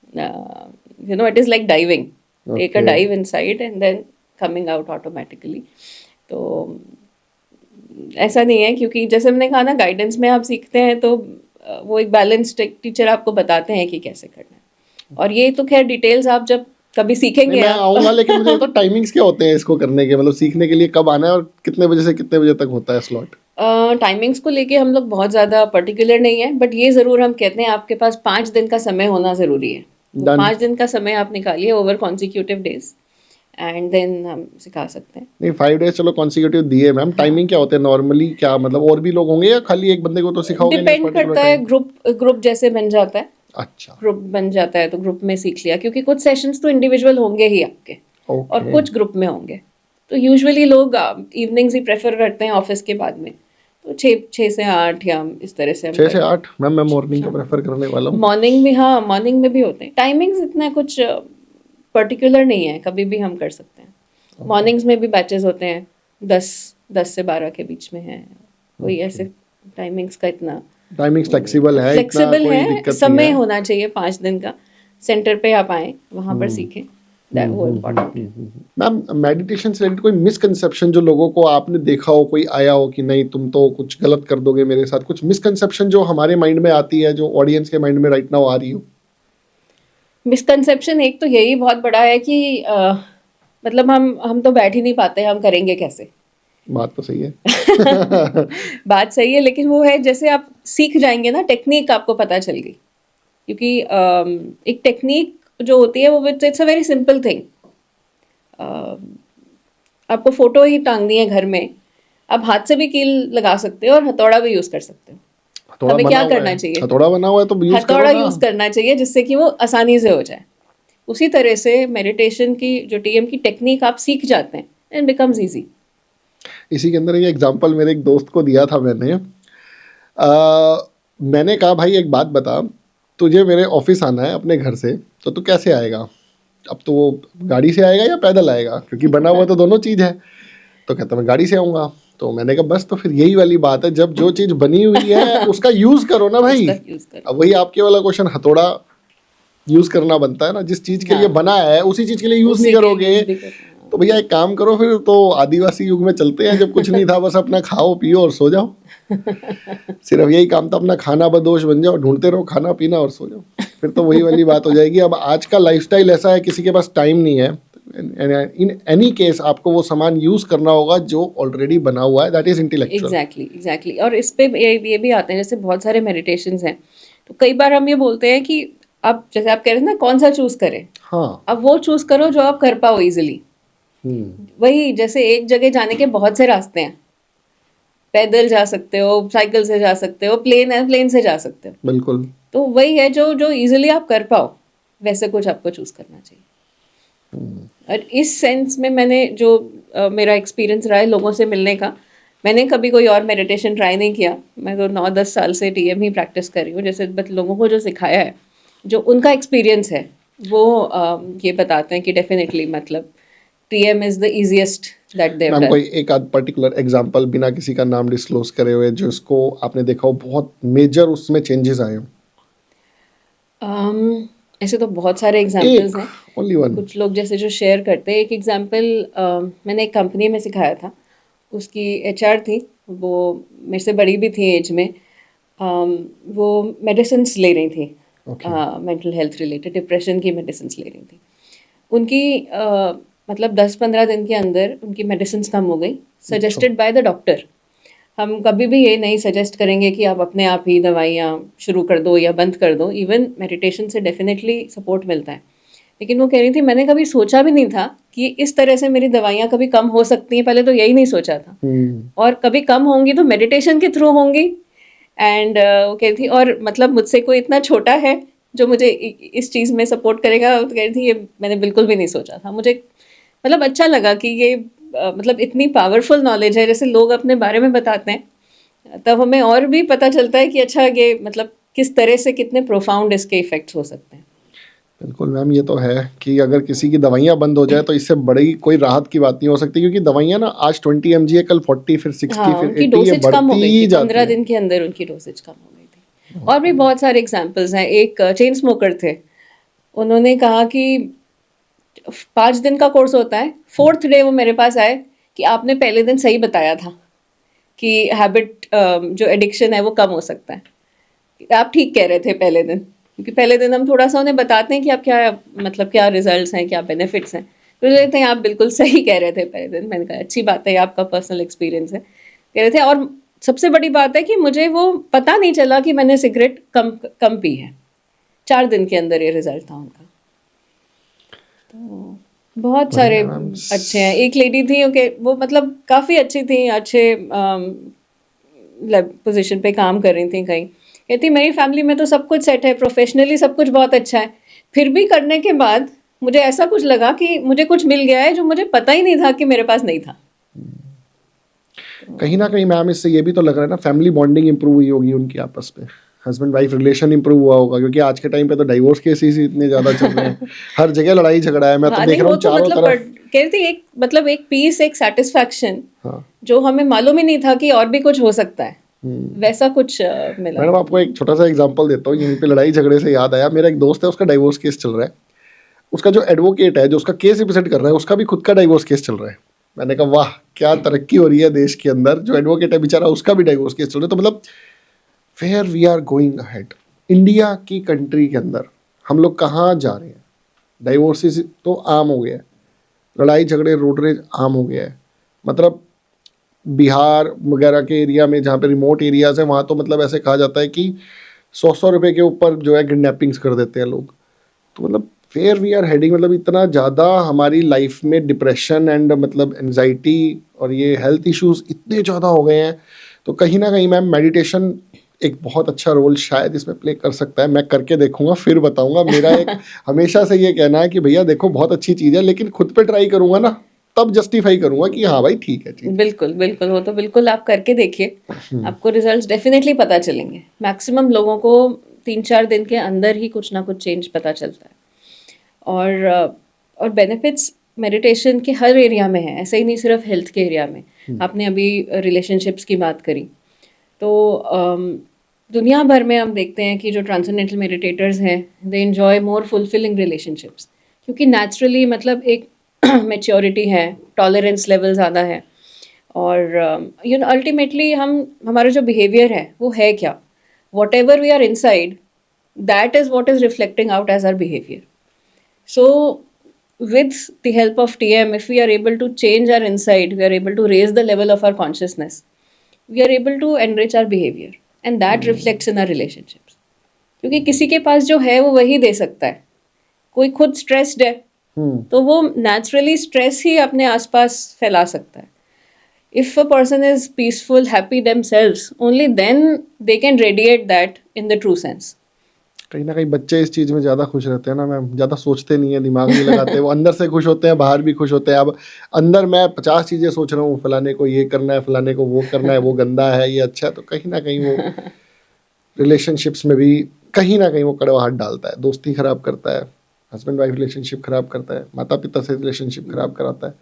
It is like diving. Take a dive inside and then coming out automatically. तो ऐसा नहीं है, क्योंकि जैसे मैंने कहा ना, गाइडेंस में आप सीखते हैं तो वो एक बैलेंस्ड टीचर आपको बताते हैं कि कैसे करना है। और ये तो खैर डिटेल्स आप जब कभी सीखेंगे। मैं आऊँगा, लेकिन मुझे तो टाइमिंग्स क्या होते हैं इसको करने के, मतलब सीखने के लिए कब आना है और कितने बजे से कितने बजे तक होता है स्लॉट? टाइमिंग्स को लेके हम लोग बहुत ज़्यादा पर्टिकुलर नहीं है, बट ये ज़रूर हम कहते हैं आपके पास 5 दिन का समय होना ज़रूरी है। 5 दिन का समय आप निकालिए over consecutive days and then हम सिखा सकते हैं। नहीं, 5 डेज चलो कॉन्सिक्यूटिव दिए मैम। टाइमिंग क्या होते हैं नॉर्मली? क्या मतलब और भी लोग होंगे या खाली एक बंदे को तो सिखाओगे? डिपेंड करता है, ग्रुप जैसे बन जाता है। अच्छा, ग्रुप बन जाता है तो ग्रुप में सीख लिया, क्योंकि कुछ सेशंस तो इंडिविजुअल होंगे ही आपके और कुछ ग्रुप में होंगे। तो यूजुअली लोग इवनिंग्स ही प्रेफर करते हैं ऑफिस के बाद में, तो 6 से 8 या इस तरह से हम 6 से 8 मैम, मैं मॉर्निंग को प्रेफर करने वाला हूँ। मॉर्निंग में, हाँ मॉर्निंग में भी होते हैं। टाइमिंग्स इतना कुछ पर्टिकुलर नहीं है, कभी भी हम कर सकते हैं। मॉर्निंग्स में भी बैचेस होते हैं, 10 से 12 के बीच में है, कोई ऐसे टाइमिंग्स का इतना टाइमिंग्स फ्लेक्सिबल है, इतना फ्लेक्सिबल कोई है। दिक्कत नहीं समय है। होना चाहिए 5 दिन का, सेंटर पे आप आए, वहाँ पर सीखें, दैट वो इम्पोर्टेंट है। मैम, मेडिटेशन से रिलेटेड कोई मिसकंसेप्शन जो लोगों को आपने देखा हो, कोई आया हो कि नहीं तुम तो कुछ गलत कर दोगे मेरे साथ, कुछ मिसकंसेप्शन जो हमारे माइंड में आती है, जो ऑडियंस के माइंड में राइट नाउ आ रही हो? मिसकंसेप्शन एक तो यही बहुत बड़ा है कि मतलब हम तो बैठ ही नहीं पाते, हम करेंगे कैसे। बात तो सही है। बात सही है, लेकिन वो है जैसे आप सीख जाएंगे ना, टेक्निक आपको पता चल गई, क्योंकि एक टेक्निक जो होती है वो it's a very simple thing. आपको फोटो ही टांगनी है घर में, आप हाथ से भी कील लगा सकते हो और हथौड़ा भी यूज कर सकते हो। हथौड़ा हमें बना क्या हुआ करना है, चाहिए? हथौड़ा बना हुआ है तो यूज हथौड़ा करो ना। यूज करना चाहिए, जिससे कि वो आसानी से हो जाए। उसी तरह से मेडिटेशन की जो टीएम की टेक्निक आप सीख जाते हैं, एंड बिकम्स इजी। इसी के अंदर एक एग्जांपल मेरे एक दोस्त को दिया था मैंने। मैंने कहा भाई एक बात बता, तुझे मेरे ऑफिस आना है अपने घर से, तो तू कैसे आएगा? अब तो वो गाड़ी से आएगा या पैदल आएगा, क्योंकि बना हुआ तो दोनों चीज़ है। तो कहता मैं गाड़ी से आऊँगा। तो मैंने कहा बस, तो फिर यही वाली बात है, जब जो चीज़ बनी हुई है उसका यूज़ करो ना भाई। उसका यूज करो। अब वही आपके वाला क्वेश्चन, हथौड़ा यूज़ करना बनता है ना, जिस चीज़ के लिए हाँ, बना है उसी चीज़ के लिए यूज़ नहीं उसी के करोगे यूज भी करना। तो भैया एक काम करो, फिर तो आदिवासी युग में चलते हैं, जब कुछ नहीं था, बस अपना खाओ पियो और सो जाओ। सिर्फ यही काम था, अपना खाना बदोश बन जाओ, ढूंढते रहो खाना पीना और सो जाओ। फिर तो वही वाली बात हो जाएगी। अब आज का लाइफस्टाइल ऐसा है, किसी के पास टाइम नहीं है। इन एनी केस आपको वो सामान यूज करना होगा जो ऑलरेडी बना हुआ है, दैट इज इंटेलेक्चुअल। एग्जैक्टली। और इस पे ये भी आते हैं, जैसे बहुत सारे मेडिटेशंस हैं, तो कई बार हम ये बोलते हैं कि आप, जैसे आप कह रहे थे ना, कौन सा चूज करें। हाँ। अब वो चूज करो जो आप कर पाओ इजिली। वही, जैसे एक जगह जाने के बहुत से रास्ते हैं, पैदल जा सकते हो, साइकिल से जा सकते हो, प्लेन है प्लेन से जा सकते हो। बिल्कुल। तो वही है जो जो इजिली आप कर पाओ, वैसे कुछ आपको चूज करना चाहिए। और इस सेंस में मैंने जो मेरा एक्सपीरियंस रहा है लोगों से मिलने का, मैंने कभी कोई और मेडिटेशन ट्राई नहीं किया। मैं तो 9-10 साल से टीएम ही प्रैक्टिस कर रही हूँ। जैसे बस लोगों को जो सिखाया है, जो उनका एक्सपीरियंस है, वो ये बताते हैं कि डेफिनेटली मतलब TM is the easiest that they have ma'am, done. कोई एक आध पर्टिकुलर एग्जांपल बिना किसी का नाम डिस्क्लोज करे हुए, जो इसको आपने देखा हो बहुत मेजर उसमें चेंजेस आए हो? ऐसे तो बहुत सारे एग्जांपल्स एक, हैं। Only one. कुछ लोग जैसे जो शेयर करते हैं, एक एग्जांपल मैंने एक कंपनी में सिखाया था। उसकी एचआर थी, वो मेरे से बड़ी भी थी एज में। वो मेडिसिन्स ले रही थी, मेंटल हेल्थ रिलेटेड, डिप्रेशन की मेडिसिन्स ले रही थी। उनकी मतलब 10-15 दिन के अंदर उनकी मेडिसिन्स कम हो गई, सजेस्टेड बाय द डॉक्टर। हम कभी भी ये नहीं सजेस्ट करेंगे कि आप अपने आप ही दवाइयाँ शुरू कर दो या बंद कर दो। इवन मेडिटेशन से डेफिनेटली सपोर्ट मिलता है। लेकिन वो कह रही थी मैंने कभी सोचा भी नहीं था कि इस तरह से मेरी दवाइयाँ कभी कम हो सकती हैं। पहले तो यही नहीं सोचा था, और कभी कम होंगी तो मेडिटेशन के थ्रू होंगी। एंड वो कह रही थी, और मतलब मुझसे कोई इतना छोटा है जो मुझे इस चीज़ में सपोर्ट करेगा। तो कह रही थी ये मैंने बिल्कुल भी नहीं सोचा था। मुझे मतलब अच्छा लगा कि ये मतलब इतनी पावरफुल नॉलेज है, जैसे लोग अपने बारे में बताते हैं, तब हमें और भी पता चलता है कि अच्छा ये मतलब किस तरह से कितने प्रोफाउंड इसके इफ़ेक्ट्स हो सकते हैं। बिल्कुल मैम, ये तो है कि अगर किसी की दवाइयाँ बंद हो जाए तो इससे बड़ी कोई राहत की बात नहीं हो सकती, क्योंकि दवाइयाँ ना आज 20 mg है, कल 40, फिर 60, हाँ, फिर उनकी 80, ये डोसेज कम हो बढ़ती गई ही थी, जाती 15 है। दिन के अंदर उनकी डोसेज कम हो गई थी। और भी बहुत सारे एग्जाम्पल्स हैं। एक चेन स्मोकर थे, उन्होंने कहा कि 5 दिन का कोर्स होता है, 4th डे वो मेरे पास आए कि आपने पहले दिन सही बताया था कि हैबिट जो एडिक्शन है वो कम हो सकता है। आप ठीक कह रहे थे पहले दिन, क्योंकि पहले दिन हम थोड़ा सा उन्हें बताते हैं कि आप क्या मतलब क्या रिजल्ट्स हैं, क्या बेनिफिट्स हैं, तो कहते हैं आप बिल्कुल सही कह रहे थे पहले दिन। मैंने कहा अच्छी बात है, आपका पर्सनल एक्सपीरियंस है, कह रहे थे। और सबसे बड़ी बात है कि मुझे वो पता नहीं चला कि मैंने सिगरेट कम पी है। 4 दिन के अंदर ये रिजल्ट था उनका। तो बहुत सारे बढ़िया मैम। अच्छे हैं। एक लेडी थी, ओके, वो मतलब काफ़ी अच्छी थी, अच्छे पोजीशन पे काम कर रही थी कहीं। कहती मेरी फैमिली में तो सब कुछ सेट है, प्रोफेशनली सब कुछ बहुत अच्छा है, फिर भी करने के बाद मुझे ऐसा कुछ लगा कि मुझे कुछ मिल गया है जो मुझे पता ही नहीं था कि मेरे पास नहीं था। कहीं ना कहीं मैम इससे ये भी तो लग रहा है ना, फैमिली बॉन्डिंग इंप्रूव हुई होगी उनकी आपस में, हस्बैंड वाइफ रिलेशन इंप्रूव हुआ होगा, क्योंकि आज के टाइम पे तो डाइवोर्स केसेस ही इतने ज्यादा चल रहे हैं, हर जगह लड़ाई झगड़ा है, मैं तो हाँ देख नहीं, रहा वो हूँ तो चारों मतलब तरफ। कह रही थी एक मतलब एक पीस, एक सेटिस्फैक्शन हाँ। जो हमें मालूम ही नहीं था कि और भी कुछ हो सकता है, वैसा कुछ मिला। मैडम आपको एक छोटा सा एग्जांपल देता हूँ, यहीं पे लड़ाई झगड़े से याद आया, मेरा एक दोस्त है, उसका डाइवोर्स केस चल रहा है, उसका जो एडवोकेट है जो उसका केस रिप्रेजेंट कर रहा है, उसका भी खुद का डाइवोर्स केस चल रहा है। मैंने कहा वाह क्या तरक्की हो रही है देश के अंदर, जो एडवोकेट है बेचारा उसका भी डाइवोर्स केस चल रहा है। तो मतलब where we are going ahead, India की कंट्री के अंदर हम लोग कहाँ जा रहे हैं। डाइवोर्सेस तो आम हो गया है, लड़ाई झगड़े रोड रेज आम हो गया है, मतलब बिहार वगैरह के एरिया में जहाँ पे रिमोट एरियाज है वहाँ तो मतलब ऐसे कहा जाता है कि 100 रुपए के ऊपर जो है किडनैपिंग्स कर देते हैं लोग। तो मतलब वेयर वी आर हेडिंग, मतलब इतना ज़्यादा हमारी लाइफ में डिप्रेशन एंड मतलब एनजाइटी और ये हेल्थ इश्यूज इतने ज़्यादा हो गए हैं। तो कहीं ना कहीं मैम मेडिटेशन एक बहुत अच्छा रोल शायद इसमें प्ले कर सकता है। मैं करके देखूंगा फिर बताऊंगा। मेरा एक हमेशा से ये कहना है कि भैया देखो बहुत अच्छी चीज़ है, लेकिन खुद पे ट्राई करूंगा ना तब जस्टिफाई करूंगा कि हाँ भाई ठीक है चीज़। बिल्कुल बिल्कुल, वो तो बिल्कुल आप करके देखिए, आपको रिजल्ट्स डेफिनेटली पता चलेंगे। मैक्सिमम लोगों को 3-4 दिन के अंदर ही कुछ ना कुछ चेंज पता चलता है। और बेनिफिट्स मेडिटेशन के हर एरिया में है, ऐसे ही नहीं सिर्फ हेल्थ के एरिया में। आपने अभी रिलेशनशिप्स की बात करी, तो दुनिया भर में हम देखते हैं कि जो ट्रांसेंडेंटल मेडिटेटर्स हैं they enjoy more fulfilling relationships, क्योंकि नेचुरली मतलब एक मैच्योरिटी है, टॉलरेंस लेवल ज़्यादा है, और यू नो अल्टीमेटली हमारा जो बिहेवियर है वो है क्या, whatever we are inside that is what is reflecting out as our behavior. So with the help of TM, if we are able to change our inside, we are able to raise the level of our consciousness, we are able to enrich our behavior, and that reflects in our relationships. क्योंकि किसी के पास जो है वो वही दे सकता है। कोई खुद स्ट्रेस्ड है तो वो नेचुरली स्ट्रेस ही अपने आसपास फैला सकता है। If a person is peaceful, happy themselves, only then they can radiate that in the true sense. कहीं ना कहीं बच्चे इस चीज़ में ज़्यादा खुश रहते हैं ना मैम, ज़्यादा सोचते नहीं है, दिमाग नहीं लगाते, वो अंदर से खुश होते हैं, बाहर भी खुश होते हैं। अब अंदर मैं 50 चीज़ें सोच रहा हूँ, फलाने को ये करना है, फलाने को वो करना है, वो गंदा है, ये अच्छा है, तो कहीं ना कहीं वो रिलेशनशिप्स में भी कहीं ना कहीं वो कड़वाहट डालता है, दोस्ती खराब करता है, हस्बैंड वाइफ रिलेशनशिप खराब करता है, माता पिता से रिलेशनशिप खराब कराता है।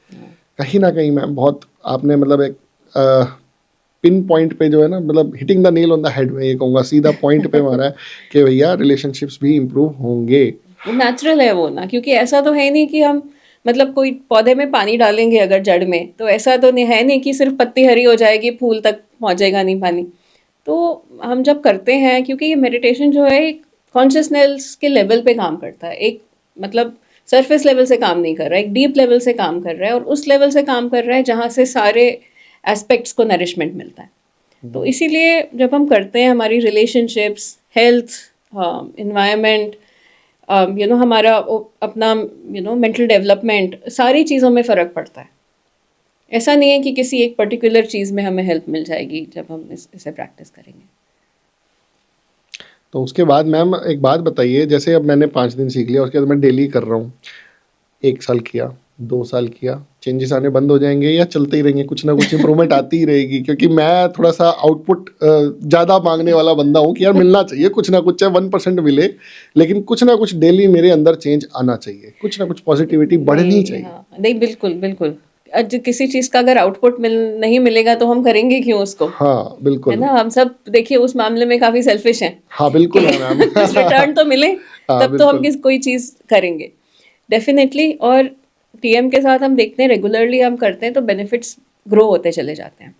कहीं ना कहीं मैम बहुत आपने मतलब एक पिन पॉइंट पे जो है ना, मतलब hitting the nail on the head, मैं ये कहूँगा सीधा पॉइंट पे मारा है कि भैया रिलेशनशिप्स भी इम्प्रूव होंगे। नेचुरल है वो ना, क्योंकि ऐसा तो है नहीं कि हम मतलब कोई पौधे में पानी डालेंगे अगर जड़ में, तो ऐसा तो नहीं है नहीं कि सिर्फ पत्ती हरी हो जाएगी, फूल तक पहुंचेगा नहीं पानी। तो हम जब करते हैं, क्योंकि ये मेडिटेशन जो है एक कॉन्शियसनेस के लेवल पे काम करता है, एक मतलब सरफेस लेवल से काम नहीं कर रहा है, एक डीप लेवल से काम कर रहा है, और उस लेवल से काम कर रहा है जहाँ से सारे एस्पेक्ट्स को नरिशमेंट मिलता है। तो इसीलिए जब हम करते हैं, हमारी relationships, health, environment, you know हमारा अपना यू नो मेंटल डेवलपमेंट, सारी चीज़ों में फ़र्क पड़ता है। ऐसा नहीं है कि किसी एक पर्टिकुलर चीज़ में हमें हेल्प मिल जाएगी जब हम इसे प्रैक्टिस करेंगे। तो उसके बाद मैम एक बात बताइए, जैसे अब मैंने 5 दिन सीख लिया, उसके बाद मैं डेली कर रहा हूँ, 1 साल किया, 2 साल किया, चेंजेस आने बंद हो जाएंगे या चलते ही रहेंगे, कुछ ना कुछ इंप्रूवमेंट आती ही रहेगी? क्योंकि मैं थोड़ा सा आउटपुट ज़्यादा मांगने वाला बंदा हूँ कि यार मिलना चाहिए कुछ ना कुछ, चाहे 1% मिले, लेकिन कुछ ना कुछ डेली मेरे अंदर चेंज आना चाहिए, कुछ ना कुछ पॉजिटिविटी बढ़नी चाहिए। हाँ, नहीं बिल्कुल बिल्कुल। किसी चीज़ का अगर आउटपुट नहीं मिलेगा तो हम करेंगे क्यों उसको? हाँ बिल्कुल है ना, हम सब देखिए उस मामले में काफ़ी सेल्फिश हैं। हाँ बिल्कुल है मैम। कुछ रिटर्न तो मिले हाँ तब तो हम बिल्कुल। कोई चीज़ करेंगे डेफिनेटली। और टीएम के साथ हम देखते हैं, रेगुलरली हम करते हैं तो बेनिफिट्स ग्रो होते चले जाते हैं।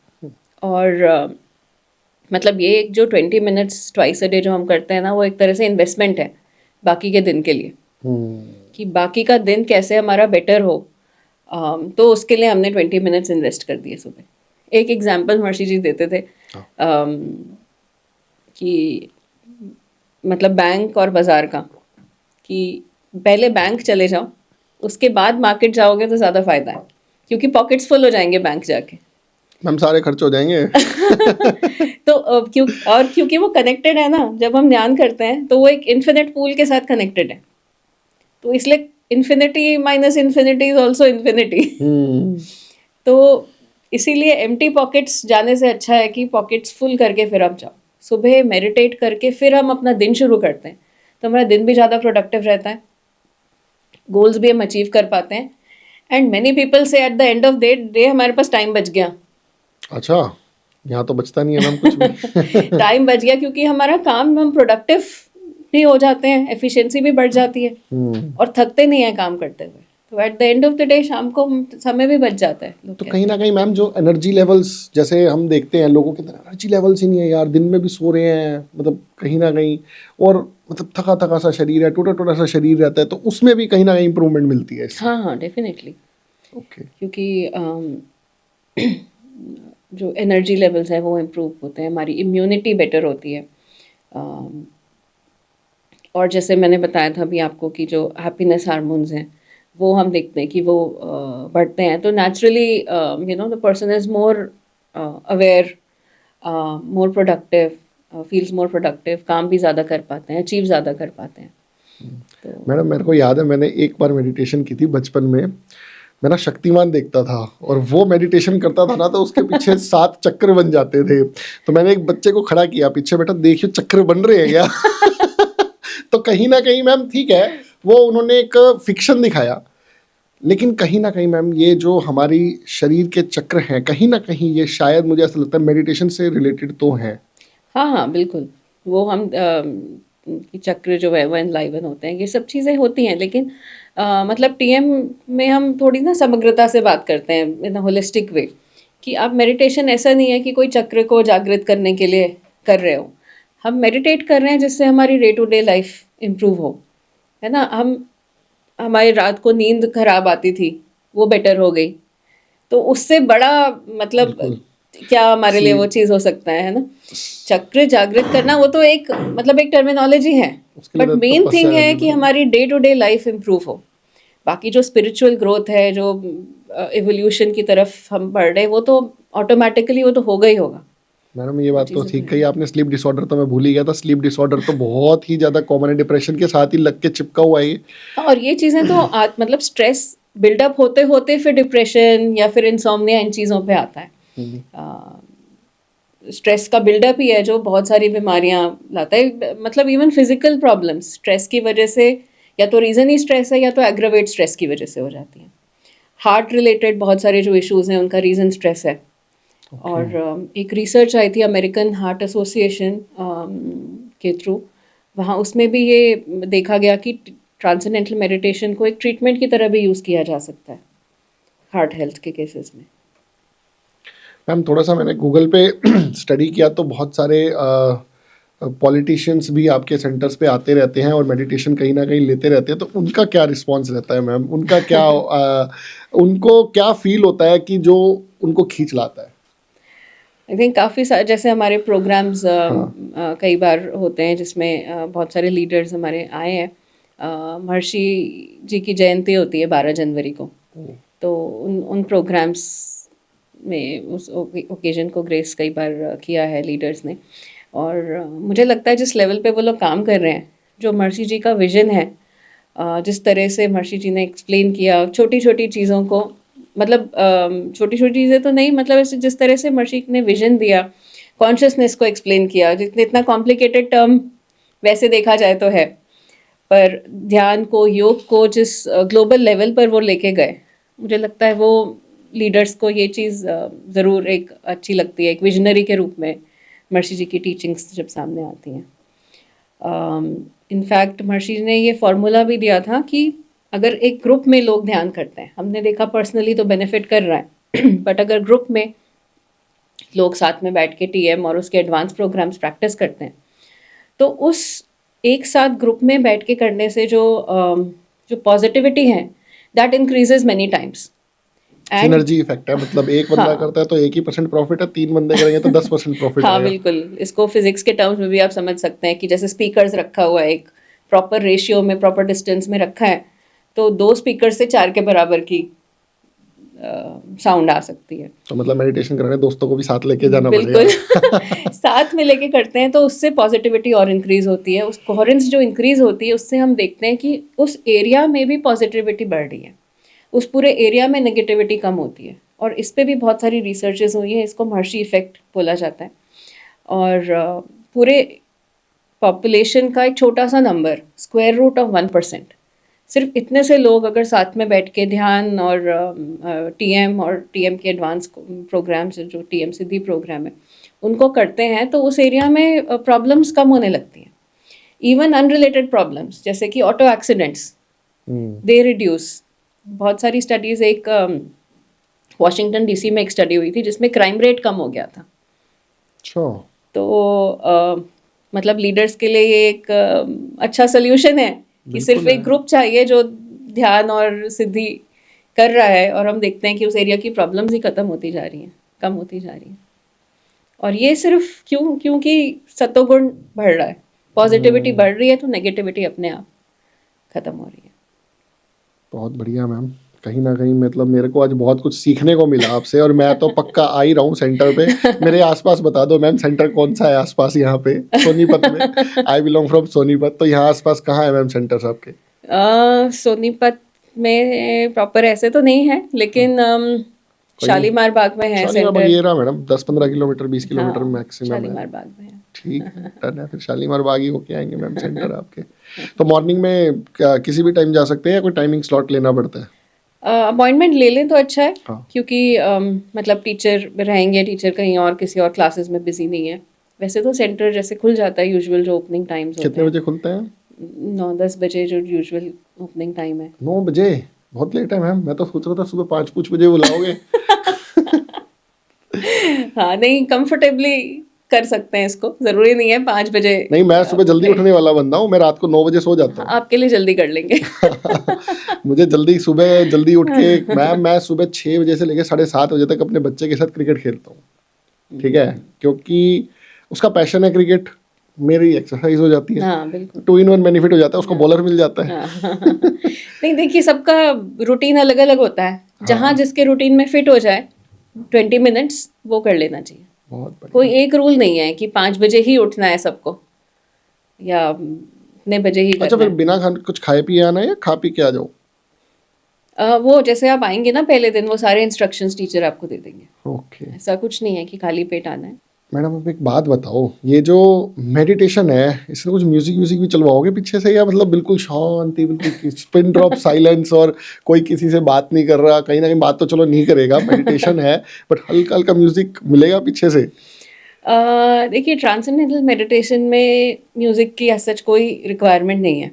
और मतलब ये एक जो 20 मिनट्स ट्वाइस अ डे जो हम करते हैं ना, वो एक तरह से इन्वेस्टमेंट है बाकी के दिन के लिए, कि बाकी का दिन कैसे हमारा बेटर हो। तो उसके लिए हमने 20 मिनट्स इन्वेस्ट कर दिए सुबह। एक एग्जांपल महर्षि जी देते थे कि मतलब बैंक और बाज़ार का, कि पहले बैंक चले जाओ, उसके बाद मार्केट जाओगे तो ज़्यादा फ़ायदा है, क्योंकि पॉकेट्स फुल हो जाएंगे बैंक जाके। हम सारे खर्च हो जाएंगे। तो क्योंकि वो कनेक्टेड है ना, जब हम ध्यान करते हैं तो वो एक इन्फिनिट पूल के साथ कनेक्टेड है, तो इसलिए infinity minus infinity is also infinity. तो इसीलिए एम्प्टी पॉकेट्स जाने से अच्छा है कि पॉकेट्स फुल करके फिर आप जाओ। सुबह मेडिटेट करके फिर हम अपना दिन शुरू करते हैं, तो हमारा दिन भी ज़्यादा प्रोडक्टिव रहता है, गोल्स भी हम अचीव कर पाते हैं। एंड मैनी पीपल से at the end of day हमारे पास टाइम बच गया। अच्छा, यहाँ तो बचता नहीं है मैम कुछ भी। टाइम बच गया क्योंकि हमारा काम, हम प्रोडक्टिव भी हो जाते हैं, एफिशिएंसी भी बढ़ जाती है और थकते नहीं है काम करते हुए। तो at the end of the day शाम को समय भी बच जाता है। लोग तो कहते कहीं ना कहीं मैम जो एनर्जी लेवल्स, जैसे हम देखते हैं लोगों के अंदर एनर्जी लेवल्स ही नहीं है यार, दिन में भी सो रहे हैं, मतलब कहीं ना कहीं, और मतलब थका थका सा शरीर है, टूटा टूटा सा शरीर रहता है, तो उसमें भी कहीं ना कहीं इंप्रूवमेंट मिलती है इससे। हाँ हाँ, डेफिनेटली। ओके। क्योंकि जो एनर्जी लेवल्स हैं वो इम्प्रूव होते हैं, हमारी इम्यूनिटी बेटर होती है। अम, और जैसे मैंने बताया था अभी आपको कि जो हैप्पीनेस हार्मोन्स हैं वो हम देखते हैं कि वो बढ़ते हैं, तो naturally the person is more aware, more productive, feels more productive, काम भी ज़्यादा कर पाते हैं, अचीव ज़्यादा कर पाते हैं। तो मैडम मेरे को याद है, मैंने एक बार मेडिटेशन की थी बचपन में। मैं ना शक्तिमान देखता था, और वो मेडिटेशन करता था ना, तो उसके पीछे 7 चक्र बन जाते थे। तो मैंने एक बच्चे को खड़ा किया पीछे, बेटा देखियो चक्र बन रहे हैं क्या? तो कहीं ना कहीं मैम ठीक है, वो उन्होंने एक फिक्शन दिखाया, लेकिन कहीं ना कहीं मैम ये जो हमारी शरीर के चक्र हैं, कहीं ना कहीं ये शायद मुझे ऐसा लगता है मेडिटेशन से रिलेटेड तो हैं। हाँ हाँ, बिल्कुल। वो हम कि चक्र जो है वो एनलाइवन होते हैं, ये सब चीज़ें होती हैं, लेकिन मतलब टीएम में हम थोड़ी ना समग्रता से बात करते हैं इन अ होलिस्टिक वे, कि आप मेडिटेशन ऐसा नहीं है कि कोई चक्र को जागृत करने के लिए कर रहे हो। हम मेडिटेट कर रहे हैं जिससे हमारी day to day life improve हो, है ना। हमारी रात को नींद खराब आती थी, वो बेटर हो गई, तो उससे बड़ा मतलब बिल्कुल। क्या हमारे लिए वो स्लीप, चीज़ हो सकता है ना। चक्र जागृत करना वो तो एक मतलब एक टर्मिनोलॉजी है, उसके लिए बट तो मेन थिंग तपस्या है करनी कि पड़ेगी। हमारी day to day life improve हो। बाकी जो स्पिरिचुअल ग्रोथ है, जो एवोल्यूशन की तरफ हम बढ़ रहे हैं, वो तो ऑटोमेटिकली वो तो होगा ही होगा। मैडम ये वो बात तो चीज़ें तो ठीक है। कही आपने, स्लीप डिसऑर्डर तो मैं भूल ही गया था। स्लीप डिसऑर्डर तो बहुत ही ज़्यादा कॉमन है, डिप्रेशन के साथ ही लग के चिपका हुआ है ये। हाँ, और ये चीज़ें तो मतलब स्ट्रेस बिल्डअप होते होते फिर डिप्रेशन या फिर इंसोम्निया, इन चीज़ों पे आता है। स्ट्रेस का बिल्डअप ही है जो बहुत सारी बीमारियां लाता है, मतलब इवन फिजिकल प्रॉब्लम्स स्ट्रेस की वजह से, या तो रीज़न ही स्ट्रेस है या तो एग्रावेट स्ट्रेस की वजह से हो जाती है। हार्ट रिलेटेड बहुत सारे जो इश्यूज हैं उनका रीज़न स्ट्रेस है। ओके। और एक रिसर्च आई थी अमेरिकन हार्ट एसोसिएशन के थ्रू, वहाँ उसमें भी ये देखा गया कि ट्रांसेंडेंटल मेडिटेशन को एक ट्रीटमेंट की तरह भी यूज़ किया जा सकता है हार्ट हेल्थ के केसेस में। मैम थोड़ा सा मैंने गूगल पे स्टडी किया, तो बहुत सारे पॉलिटिशियंस भी आपके सेंटर्स पे आते रहते हैं और मेडिटेशन कहीं ना कहीं लेते रहते हैं, तो उनका क्या रिस्पांस रहता है मैम? उनका क्या उनको क्या फील होता है कि जो उनको खींच लाता है? आई थिंक काफ़ी सारे जैसे हमारे प्रोग्राम्स हाँ। कई बार होते हैं जिसमें बहुत सारे लीडर्स हमारे आए हैं। महर्षि जी की जयंती होती है 12 जनवरी को, तो उन प्रोग्राम्स में उस ओकेजन को ग्रेस कई बार किया है लीडर्स ने। और मुझे लगता है जिस लेवल पे वो लोग काम कर रहे हैं, जो महर्षि जी का विजन है, जिस तरह से महर्षि जी ने एक्सप्लेन किया छोटी छोटी चीज़ों को, मतलब छोटी छोटी चीज़ें तो नहीं, मतलब ऐसे जिस तरह से महर्षि ने विजन दिया, कॉन्शियसनेस को एक्सप्लेन किया, जितने इतना कॉम्प्लिकेटेड टर्म वैसे देखा जाए तो है, पर ध्यान को, योग को जिस ग्लोबल लेवल पर वो लेके गए, मुझे लगता है वो लीडर्स को ये चीज़ ज़रूर एक अच्छी लगती है। एक विजनरी के रूप में महर्षि जी की टीचिंग्स जब सामने आती हैं, इनफैक्ट महर्षि जी ने ये फॉर्मूला भी दिया था कि अगर एक ग्रुप में लोग ध्यान करते हैं, हमने देखा पर्सनली तो बेनिफिट कर रहा है बट अगर ग्रुप में लोग साथ में बैठ के टीएम और उसके एडवांस प्रोग्राम्स प्रैक्टिस करते हैं, तो उस एक साथ ग्रुप में बैठ के करने से जो पॉजिटिविटी है, that increases many times. And synergy effect है, मतलब एक बंदा हाँ करता है तो 1% प्रॉफिट है, 3 बंदे करेंगे तो 10% प्रॉफिट हाँ आएगा। बिल्कुल, इसको फिजिक्स के टर्म्स में भी आप समझ सकते हैं कि जैसे स्पीकर्स रखा हुआ है एक प्रॉपर रेशियो में, प्रॉपर डिस्टेंस में रखा है, तो 2 स्पीकर से 4 के बराबर की साउंड आ सकती है। तो मतलब मेडिटेशन करने दोस्तों को भी साथ लेके जाना बिल्कुल पड़ेगा। साथ में लेके करते हैं तो उससे पॉजिटिविटी और इंक्रीज होती है, उस कोहेरेंस जो इंक्रीज होती है उससे हम देखते हैं कि उस एरिया में भी पॉजिटिविटी बढ़ रही है, उस पूरे एरिया में नेगेटिविटी कम होती है। और इस पे भी बहुत सारी रिसर्चेस हुई हैं, इसको महर्षि इफ़ेक्ट बोला जाता है। और पूरे पॉपुलेशन का एक छोटा सा नंबर, स्क्वायर रूट ऑफ 1%, सिर्फ इतने से लोग अगर साथ में बैठ के ध्यान और टीएम और टीएम के एडवांस प्रोग्राम्स, जो टीएम सिद्धि प्रोग्राम है, उनको करते हैं तो उस एरिया में प्रॉब्लम्स कम होने लगती हैं। इवन अनरिलेटेड प्रॉब्लम्स जैसे कि ऑटो एक्सीडेंट्स, दे रिड्यूस। बहुत सारी स्टडीज़, एक वॉशिंगटन डीसी में एक स्टडी हुई थी जिसमें क्राइम रेट कम हो गया था। अच्छा। तो मतलब लीडर्स के लिए ये एक अच्छा सोल्यूशन है कि बिल्कुल सिर्फ है। एक ग्रुप चाहिए जो ध्यान और सिद्धि कर रहा है, और हम देखते हैं कि उस एरिया की प्रॉब्लम्स ही खत्म होती जा रही हैं, कम होती जा रही हैं। और ये सिर्फ क्योंकि सत्वगुण बढ़ रहा है, पॉजिटिविटी बढ़ रही है, तो नेगेटिविटी अपने आप खत्म हो रही है। बहुत बढ़िया मैम, कहीं ना कहीं मतलब मेरे को आज बहुत कुछ सीखने को मिला आपसे, और मैं तो पक्का आ ही रहा हूँ सेंटर पे। मेरे आसपास बता दो मैम, सेंटर कौन सा है आसपास यहाँ पे सोनीपत में? आई बिलोंग फ्रॉम सोनीपत, तो यहाँ आसपास कहाँ है मैम सेंटर्स आपके? सोनीपत में प्रॉपर ऐसे तो नहीं है, लेकिन शालीमार बाग में है शालीमार बाग सेंटर। ये रहा मैडम, 10-15 किलोमीटर 20 किलोमीटर हाँ, मैक्सिमम है। शालीमार बाग में है। ठीक है, डन है, फिर शालीमार बाग ही होके आएंगे मैम सेंटर आपके। तो मॉर्निंग में क्या किसी भी टाइम जा सकते हैं या कोई टाइमिंग स्लॉट लेना पड़ता है? अपॉइंटमेंट ले लें तो अच्छा है, हाँ। क्योंकि मतलब टीचर रहेंगे, टीचर कहीं और किसी और क्लासेस में बिजी नहीं है। वैसे तो सेंटर जैसे खुल जाता है यूजुअल जो ओपनिंग टाइम्स होते कितने हैं, बजे खुलते हैं? 9-10 बजे जो यूजुअल ओपनिंग टाइम है। 9 बजे? बहुत लेट है मैम, मैं तो सोच रहा था सुबह 5 बजे बुलाओगे। हाँ, नहीं, कंफर्टेबली कर सकते हैं इसको, ज़रूरी नहीं है 5 बजे। नहीं, मैं सुबह जल्दी उठने वाला बंदा हूँ, मैं रात को 9 बजे सो जाता हूँ। आपके लिए जल्दी कर लेंगे। मुझे सुबह जल्दी उठ के मैम, मैं सुबह 6 बजे से लेकर 7:30 बजे तक अपने बच्चे के साथ क्रिकेट खेलता हूँ, ठीक है, क्योंकि उसका पैशन है क्रिकेट, मेरी एक्सरसाइज हो जाती है। हाँ, बिल्कुल। 2 in 1 बेनिफिट हो जाता है, उसको बॉलर मिल जाता है। हाँ। नहीं, देखिए, सबका रूटीन अलग अलग होता है, जहाँ हाँ। जिसके रूटीन में फिट हो जाए 20 मिनट्स वो कर लेना चाहिए। बहुत बढ़िया। कोई एक रूल नहीं है कि 5 बजे ही उठना है सबको, या इतने बजे ही अच्छा, करना फिर है। बिना कुछ खाए पिए आना है या खा पी के आ जाओ? वो जैसे आप आएंगे ना पहले दिन, वो सारे इंस्ट्रक्शंस टीचर आपको दे देंगे। ओके। ऐसा कुछ नहीं है कि खाली पेट आना है। मैडम, अब एक बात बताओ, ये जो मेडिटेशन है, इसमें कुछ म्यूजिक भी चलवाओगे पीछे से, या मतलब बिल्कुल शांति, बिल्कुल पिन ड्रॉप साइलेंस, और कोई किसी से बात नहीं कर रहा? कहीं ना कहीं बात तो चलो नहीं करेगा, मेडिटेशन है, बट हल्का हल्का म्यूजिक मिलेगा पीछे से? देखिए, ट्रांसेंडेंटल मेडिटेशन में म्यूज़िक की एज सच कोई रिक्वायरमेंट नहीं है,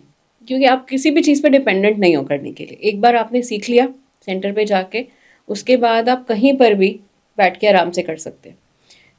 क्योंकि आप किसी भी चीज़ पे डिपेंडेंट नहीं हो करने के लिए। एक बार आपने सीख लिया सेंटर पे जाके, उसके बाद आप कहीं पर भी बैठ के आराम से कर सकते हैं।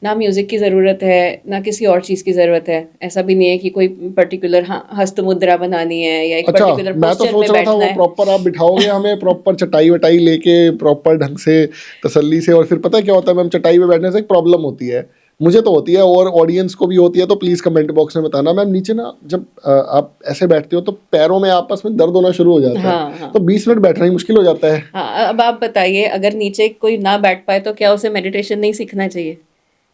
ना म्यूज़िक की ज़रूरत है, ना किसी और चीज़ की ज़रूरत है। ऐसा भी नहीं है कि कोई पर्टिकुलर हस्त मुद्रा बनानी है या एक अच्छा, पर्टिकुलर मैं तो पोस्चर सोच में रहा था बैठना वो है। प्रॉपर आप बिठाओगे हमें, प्रॉपर चटाई वटाई लेके प्रॉपर ढंग से तसल्ली से, और फिर पता है क्या होता है मैम, चटाई पे बैठने से एक प्रॉब्लम होती है, मुझे तो होती है और ऑडियंस को भी होती है, तो प्लीज कमेंट बॉक्स में बताना मैम। नीचे ना जब आप ऐसे बैठते हो तो पैरों में आपस में दर्द होना शुरू हो जाता है, हाँ, हाँ। तो 20 मिनट बैठना ही मुश्किल हो जाता है। हाँ, अब आप बताइए, अगर नीचे कोई ना बैठ पाए तो क्या उसे मेडिटेशन नहीं सीखना चाहिए?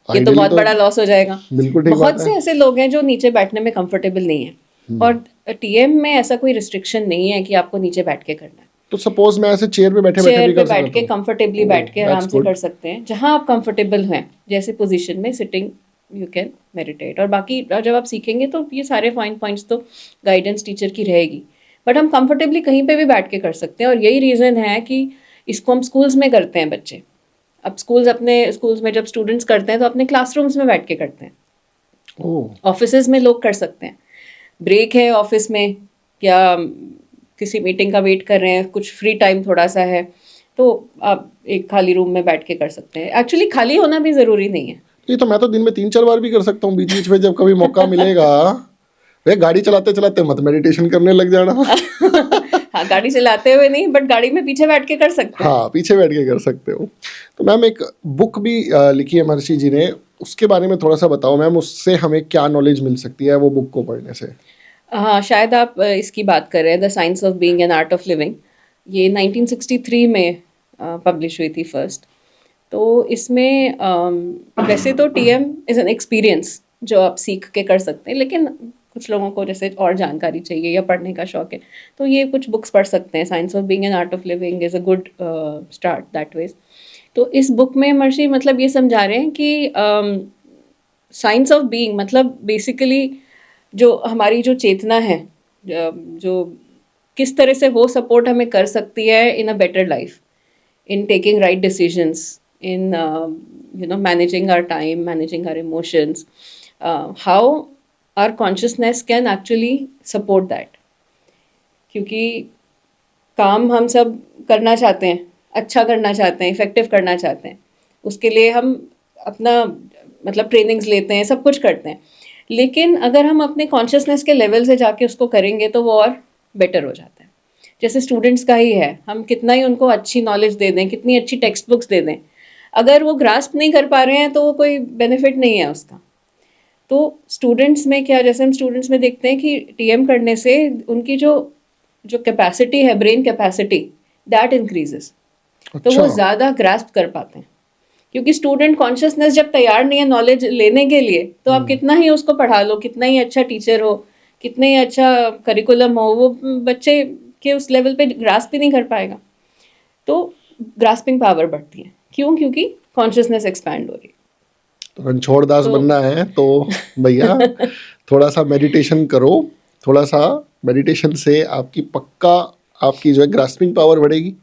ये तो आइडियली बहुत तो बड़ा लॉस हो जाएगा। बिल्कुल ठीक बात बहुत से है। ऐसे लोग हैं जो नीचे बैठने में कंफर्टेबल नहीं है, और टीएम में ऐसा कोई रिस्ट्रिक्शन नहीं है कि आपको नीचे बैठ के करना है। तो सपोज मैं ऐसे चेयर पे बैठे बैठे चेयर भी पे कर बैठ सकता के हूँ? कंफर्टेबली बैठ के आराम That's से good. कर सकते हैं, जहां आप कंफर्टेबल हैं, जैसे पोजीशन में सिटिंग यू कैन मेडिटेट। और बाकी जब आप सीखेंगे तो ये सारे फाइन पॉइंट्स तो गाइडेंस टीचर की रहेगी, बट हम कंफर्टेबली कहीं पे भी बैठ के कर सकते हैं। और यही रीज़न है कि इसको हम स्कूल्स में करते हैं बच्चे। अब अपने स्कूल्स में जब स्टूडेंट्स करते हैं तो अपने क्लासरूम्स में बैठ के करते हैं। ओह, ऑफिसेज में लोग कर सकते हैं, ब्रेक है ऑफिस में, या किसी मीटिंग का वेट कर रहे हैं, कुछ फ्री टाइम थोड़ा सा है, तो आप एक खाली रूम में बैठ के कर सकते हैं। एक्चुअली खाली होना भी ज़रूरी नहीं है। ये तो मैं तो दिन में 3-4 बार भी कर सकता हूँ, बीच बीच में जब कभी मौका मिलेगा। वे गाड़ी चलाते चलाते मत मेडिटेशन करने लग जाना। हाँ, गाड़ी चलाते हुए नहीं, बट गाड़ी में पीछे बैठ के कर सकते हैं। हाँ, पीछे बैठ के कर सकते हो। तो मैम, एक बुक भी लिखी है महर्षि जी ने, उसके बारे में थोड़ा सा बताओ मैम, उससे हमें क्या नॉलेज मिल सकती है वो बुक को पढ़ने से? हाँ, शायद आप इसकी बात कर रहे हैं, the science of being and art of living. ये 1963 में पब्लिश हुई थी फर्स्ट। तो इसमें वैसे तो टीएम इज़ एन एक्सपीरियंस जो आप सीख के कर सकते हैं, लेकिन कुछ लोगों को जैसे और जानकारी चाहिए या पढ़ने का शौक है, तो ये कुछ बुक्स पढ़ सकते हैं। Science of being and art of living is a good start that ways. तो इस बुक में महर्षि मतलब ये समझा रहे हैं कि साइंस ऑफ बीइंग मतलब बेसिकली जो हमारी जो चेतना है, जो किस तरह से वो सपोर्ट हमें कर सकती है in a better life, in taking right decisions, in managing our time, managing our emotions, how our consciousness can actually support that. क्योंकि काम हम सब करना चाहते हैं, अच्छा करना चाहते हैं, इफेक्टिव करना चाहते हैं, उसके लिए हम अपना मतलब ट्रेनिंग्स लेते हैं, सब कुछ करते हैं, लेकिन अगर हम अपने कॉन्शियसनेस के लेवल से जाके उसको करेंगे तो वो और बेटर हो जाता है। जैसे स्टूडेंट्स का ही है, हम कितना ही उनको अच्छी नॉलेज दे दें, कितनी अच्छी टेक्स्ट बुक्स दे दें, अगर वो ग्रास्प नहीं कर पा रहे हैं तो वो कोई बेनिफिट नहीं है उसका। तो स्टूडेंट्स में क्या, जैसे हम स्टूडेंट्स में देखते हैं कि टीएम करने से उनकी जो जो कैपेसिटी है, ब्रेन कैपेसिटी, दैट इंक्रीजेस, तो वो ज़्यादा ग्रास्प कर पाते हैं। क्योंकि स्टूडेंट कॉन्शियसनेस जब तैयार नहीं है नॉलेज लेने के लिए, तो आप कितना ही उसको पढ़ा लो, कितना ही अच्छा टीचर हो, कितना ही अच्छा करिकुलम हो, वो बच्चे के उस लेवल पे ग्रास्प भी नहीं कर पाएगा। तो ग्रास्पिंग पावर बढ़ती है, क्यों? क्योंकि कॉन्शियसनेस एक्सपैंड हो रही है। तो रणछोड़ दास बनना है तो भैया थोड़ा सा मेडिटेशन करो, थोड़ा सा मेडिटेशन से आपकी पक्का आपकी जो है ग्रास्पिंग पावर बढ़ेगी,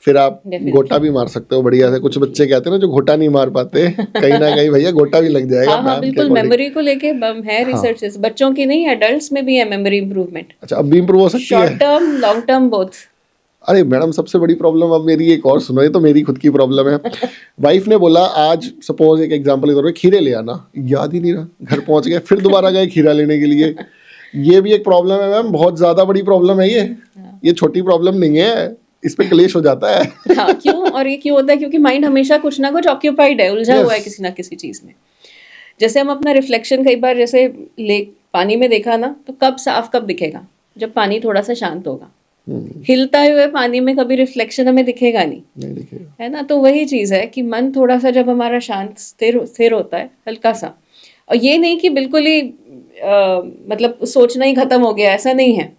फिर आप गोटा भी मार सकते हो बढ़िया से। कुछ बच्चे कहते हैं ना जो घोटा नहीं मार पाते, कहीं ना कहीं भैया गोटा भी लग जाएगा। हाँ, बिल्कुल, मेमोरी को लेके है रिसर्चेस, बच्चों की नहीं, एडल्ट्स में भी है मेमोरी इंप्रूवमेंट। अच्छा, अब भी इंप्रूव हो सकती है, short term, long term, both. अरे मैडम, सबसे बड़ी प्रॉब्लम अब मेरी एक और सुनो, ये तो मेरी खुद की प्रॉब्लम है। वाइफ ने बोला आज सपोज एक एग्जांपल के तौर पे खीरे ले आना, याद ही नहीं रहा, घर पहुंच गए, फिर दोबारा गए खीरा लेने के लिए। ये भी एक प्रॉब्लम है मैम, बहुत ज्यादा बड़ी प्रॉब्लम है ये छोटी प्रॉब्लम नहीं है, इस पे क्लेश हो जाता है। हाँ, क्यों? और ये क्यों होता है? क्योंकि माइंड हमेशा कुछ ना कुछ ऑक्यूपाइड है, उलझा हुआ है किसी ना किसी चीज में। जैसे हम अपना रिफ्लेक्शन कई बार जैसे पानी में देखा ना, तो कब साफ कब दिखेगा? जब पानी थोड़ा सा शांत होगा। हिलता हुए पानी में कभी रिफ्लेक्शन हमें दिखेगा नहीं दिखेगा, है ना? तो वही चीज है कि मन थोड़ा सा जब हमारा शांत स्थिर होता है, हल्का सा, और ये नहीं कि बिल्कुल ही मतलब सोचना ही खत्म हो गया, ऐसा नहीं है।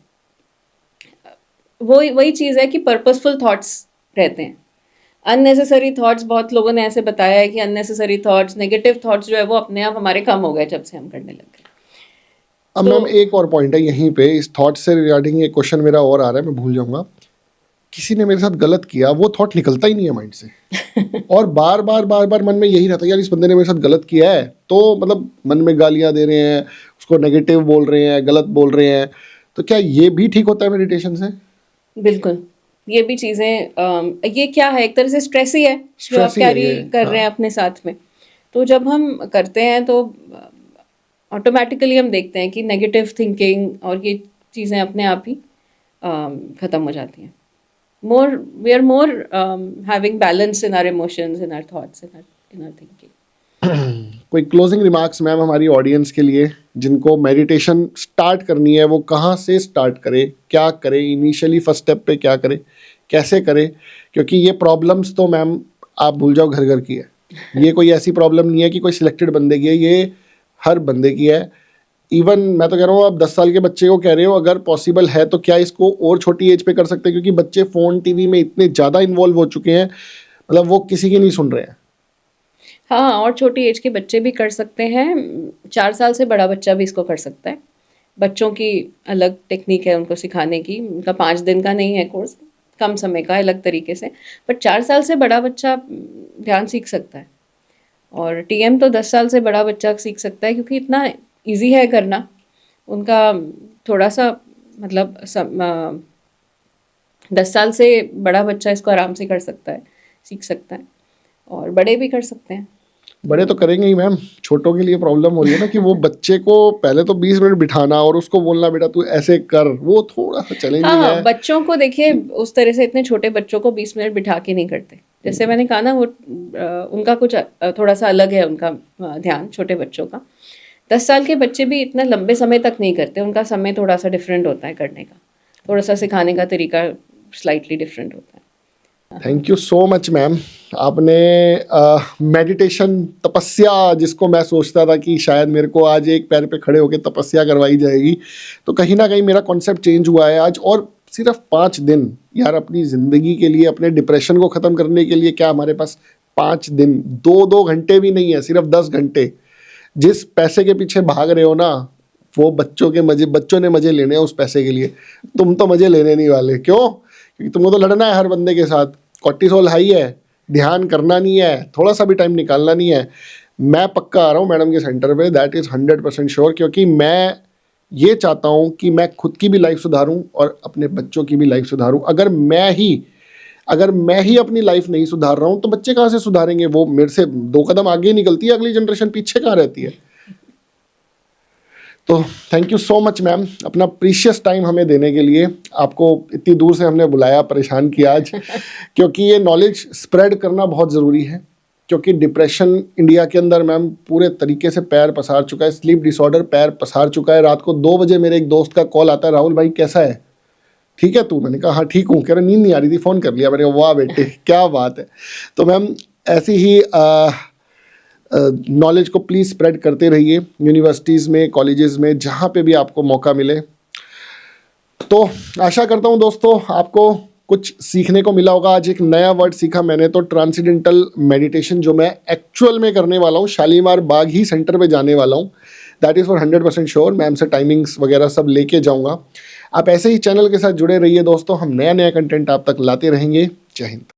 वही चीज है कि पर्पसफुल थॉट्स रहते हैं। अननेसेसरी थॉट्स, बहुत लोगों ने ऐसे बताया है कि अननेसेसरी थॉट्स, नेगेटिव थॉट्स जो है वो अपने आप हमारे कम हो गए जब से हम करने लग गए। अब मैम एक और पॉइंट है यहीं पे, इस थॉट से रिगार्डिंग एक क्वेश्चन मेरा और आ रहा है, मैं भूल जाऊंगा। किसी ने मेरे साथ गलत किया, वो थॉट निकलता ही नहीं है माइंड से और बार बार मन में यही रहता है, यार इस बंदे ने मेरे साथ गलत किया है, तो मतलब मन में गालियां दे रहे हैं, उसको नेगेटिव बोल रहे हैं, गलत बोल रहे हैं। तो क्या ये भी ठीक होता है मेडिटेशन से? बिल्कुल, ये भी चीज़ें, ये क्या है, एक तरह से स्ट्रेस ही है जो आप कैरी कर रहे हैं अपने साथ में। तो जब हम करते हैं तो ऑटोमेटिकली हम देखते हैं कि नेगेटिव थिंकिंग और ये चीज़ें अपने आप ही ख़त्म हो जाती हैं। We are more having balance in our emotions, in our thoughts, in our thinking. कोई क्लोजिंग रिमार्क्स मैम हमारी ऑडियंस के लिए, जिनको मेडिटेशन स्टार्ट करनी है, वो कहाँ से स्टार्ट करे, क्या करे, इनिशियली फर्स्ट स्टेप पे क्या करे, कैसे करे? क्योंकि ये प्रॉब्लम्स तो मैम आप भूल जाओ घर घर की है, ये कोई ऐसी प्रॉब्लम नहीं है कि कोई सिलेक्टेड बंदे की है, ये हर बंदे की है। इवन मैं तो कह रहा हूँ, आप 10 साल के बच्चे को कह रहे हो, अगर पॉसिबल है तो क्या इसको और छोटी एज पे कर सकते हैं? क्योंकि बच्चे फ़ोन टीवी में इतने ज़्यादा इन्वॉल्व हो चुके हैं, मतलब वो किसी की नहीं सुन रहे हैं। हाँ, और छोटी एज के बच्चे भी कर सकते हैं, 4 साल से बड़ा बच्चा भी इसको कर सकता है। बच्चों की अलग टेक्निक है उनको सिखाने की, उनका 5 दिन का नहीं है कोर्स, कम समय का, अलग तरीके से। बट 4 साल से बड़ा बच्चा ध्यान सीख सकता है, और टीएम तो 10 साल से बड़ा बच्चा सीख सकता है, क्योंकि इतना ईजी है करना। उनका थोड़ा सा मतलब 10 साल से बड़ा बच्चा इसको आराम से कर सकता है, सीख सकता है, और बड़े भी कर सकते हैं। बड़े तो करेंगे ही मैम, छोटों के लिए प्रॉब्लम हो रही है ना कि वो बच्चे को पहले तो 20 मिनट बिठाना और उसको बोलना बेटा तू ऐसे कर, वो थोड़ा सा चैलेंजिंग है। बच्चों को देखिए, उस तरह से इतने छोटे बच्चों को 20 मिनट बिठा के नहीं करते। जैसे मैंने कहा ना, वो उनका कुछ थोड़ा सा अलग है, उनका ध्यान छोटे बच्चों का। 10 साल के बच्चे भी इतना लंबे समय तक नहीं करते, उनका समय थोड़ा सा डिफरेंट होता है करने का, थोड़ा सा सिखाने का तरीका स्लाइटली डिफरेंट होता है। Thank you so much ma'am, आपने मेडिटेशन, तपस्या, जिसको मैं सोचता था कि शायद मेरे को आज एक पैर पे खड़े होकर तपस्या करवाई जाएगी, तो कहीं ना कहीं मेरा कॉन्सेप्ट चेंज हुआ है आज। और सिर्फ 5 दिन यार, अपनी ज़िंदगी के लिए, अपने डिप्रेशन को ख़त्म करने के लिए क्या हमारे पास 5 दिन, 2-2 घंटे भी नहीं है, सिर्फ 10 घंटे। जिस पैसे के पीछे भाग रहे हो ना, वो बच्चों ने मज़े लेने हैं उस पैसे के लिए। तुम तो मज़े लेने नहीं वाले। क्यों? क्योंकि तुमको तो लड़ना है हर बंदे के साथ। कॉर्टिसोल हाई है, ध्यान करना नहीं है, थोड़ा सा भी टाइम निकालना नहीं है। मैं पक्का आ रहा हूँ मैडम के सेंटर पे, दैट इज़ 100% श्योर, क्योंकि मैं ये चाहता हूँ कि मैं खुद की भी लाइफ सुधारूँ और अपने बच्चों की भी लाइफ सुधारूँ। अगर मैं ही अपनी लाइफ नहीं सुधार रहा हूँ तो बच्चे कहाँ से सुधारेंगे? वो मेरे से 2 कदम आगे निकलती है, अगली जनरेशन पीछे कहाँ रहती है? तो thank you so much ma'am, अपना प्रीशियस टाइम हमें देने के लिए। आपको इतनी दूर से हमने बुलाया, परेशान किया आज क्योंकि ये नॉलेज स्प्रेड करना बहुत ज़रूरी है। क्योंकि डिप्रेशन इंडिया के अंदर मैम पूरे तरीके से पैर पसार चुका है, स्लीप डिसऑर्डर पैर पसार चुका है। रात को 2 बजे मेरे एक दोस्त का कॉल आता है, राहुल भाई कैसा है, ठीक है तू? मैंने कहा हाँ ठीक हूँ। कह रहे नींद नहीं आ रही थी, फ़ोन कर लिया। मैंने कहा वाह बेटे क्या बात है। तो मैम ऐसी ही नॉलेज को प्लीज़ स्प्रेड करते रहिए, यूनिवर्सिटीज़ में, कॉलेजेस में, जहाँ पे भी आपको मौका मिले। तो आशा करता हूँ दोस्तों आपको कुछ सीखने को मिला होगा। आज एक नया वर्ड सीखा मैंने तो, ट्रांसेंडेंटल मेडिटेशन, जो मैं एक्चुअल में करने वाला हूँ। शालीमार बाग ही सेंटर पे जाने वाला हूँ, that is for 100% sure. Ma'am से टाइमिंग्स वगैरह सब लेके जाऊँगा। आप ऐसे ही चैनल के साथ जुड़े रहिए दोस्तों, हम नया नया कंटेंट आप तक लाते रहेंगे। जय हिंद।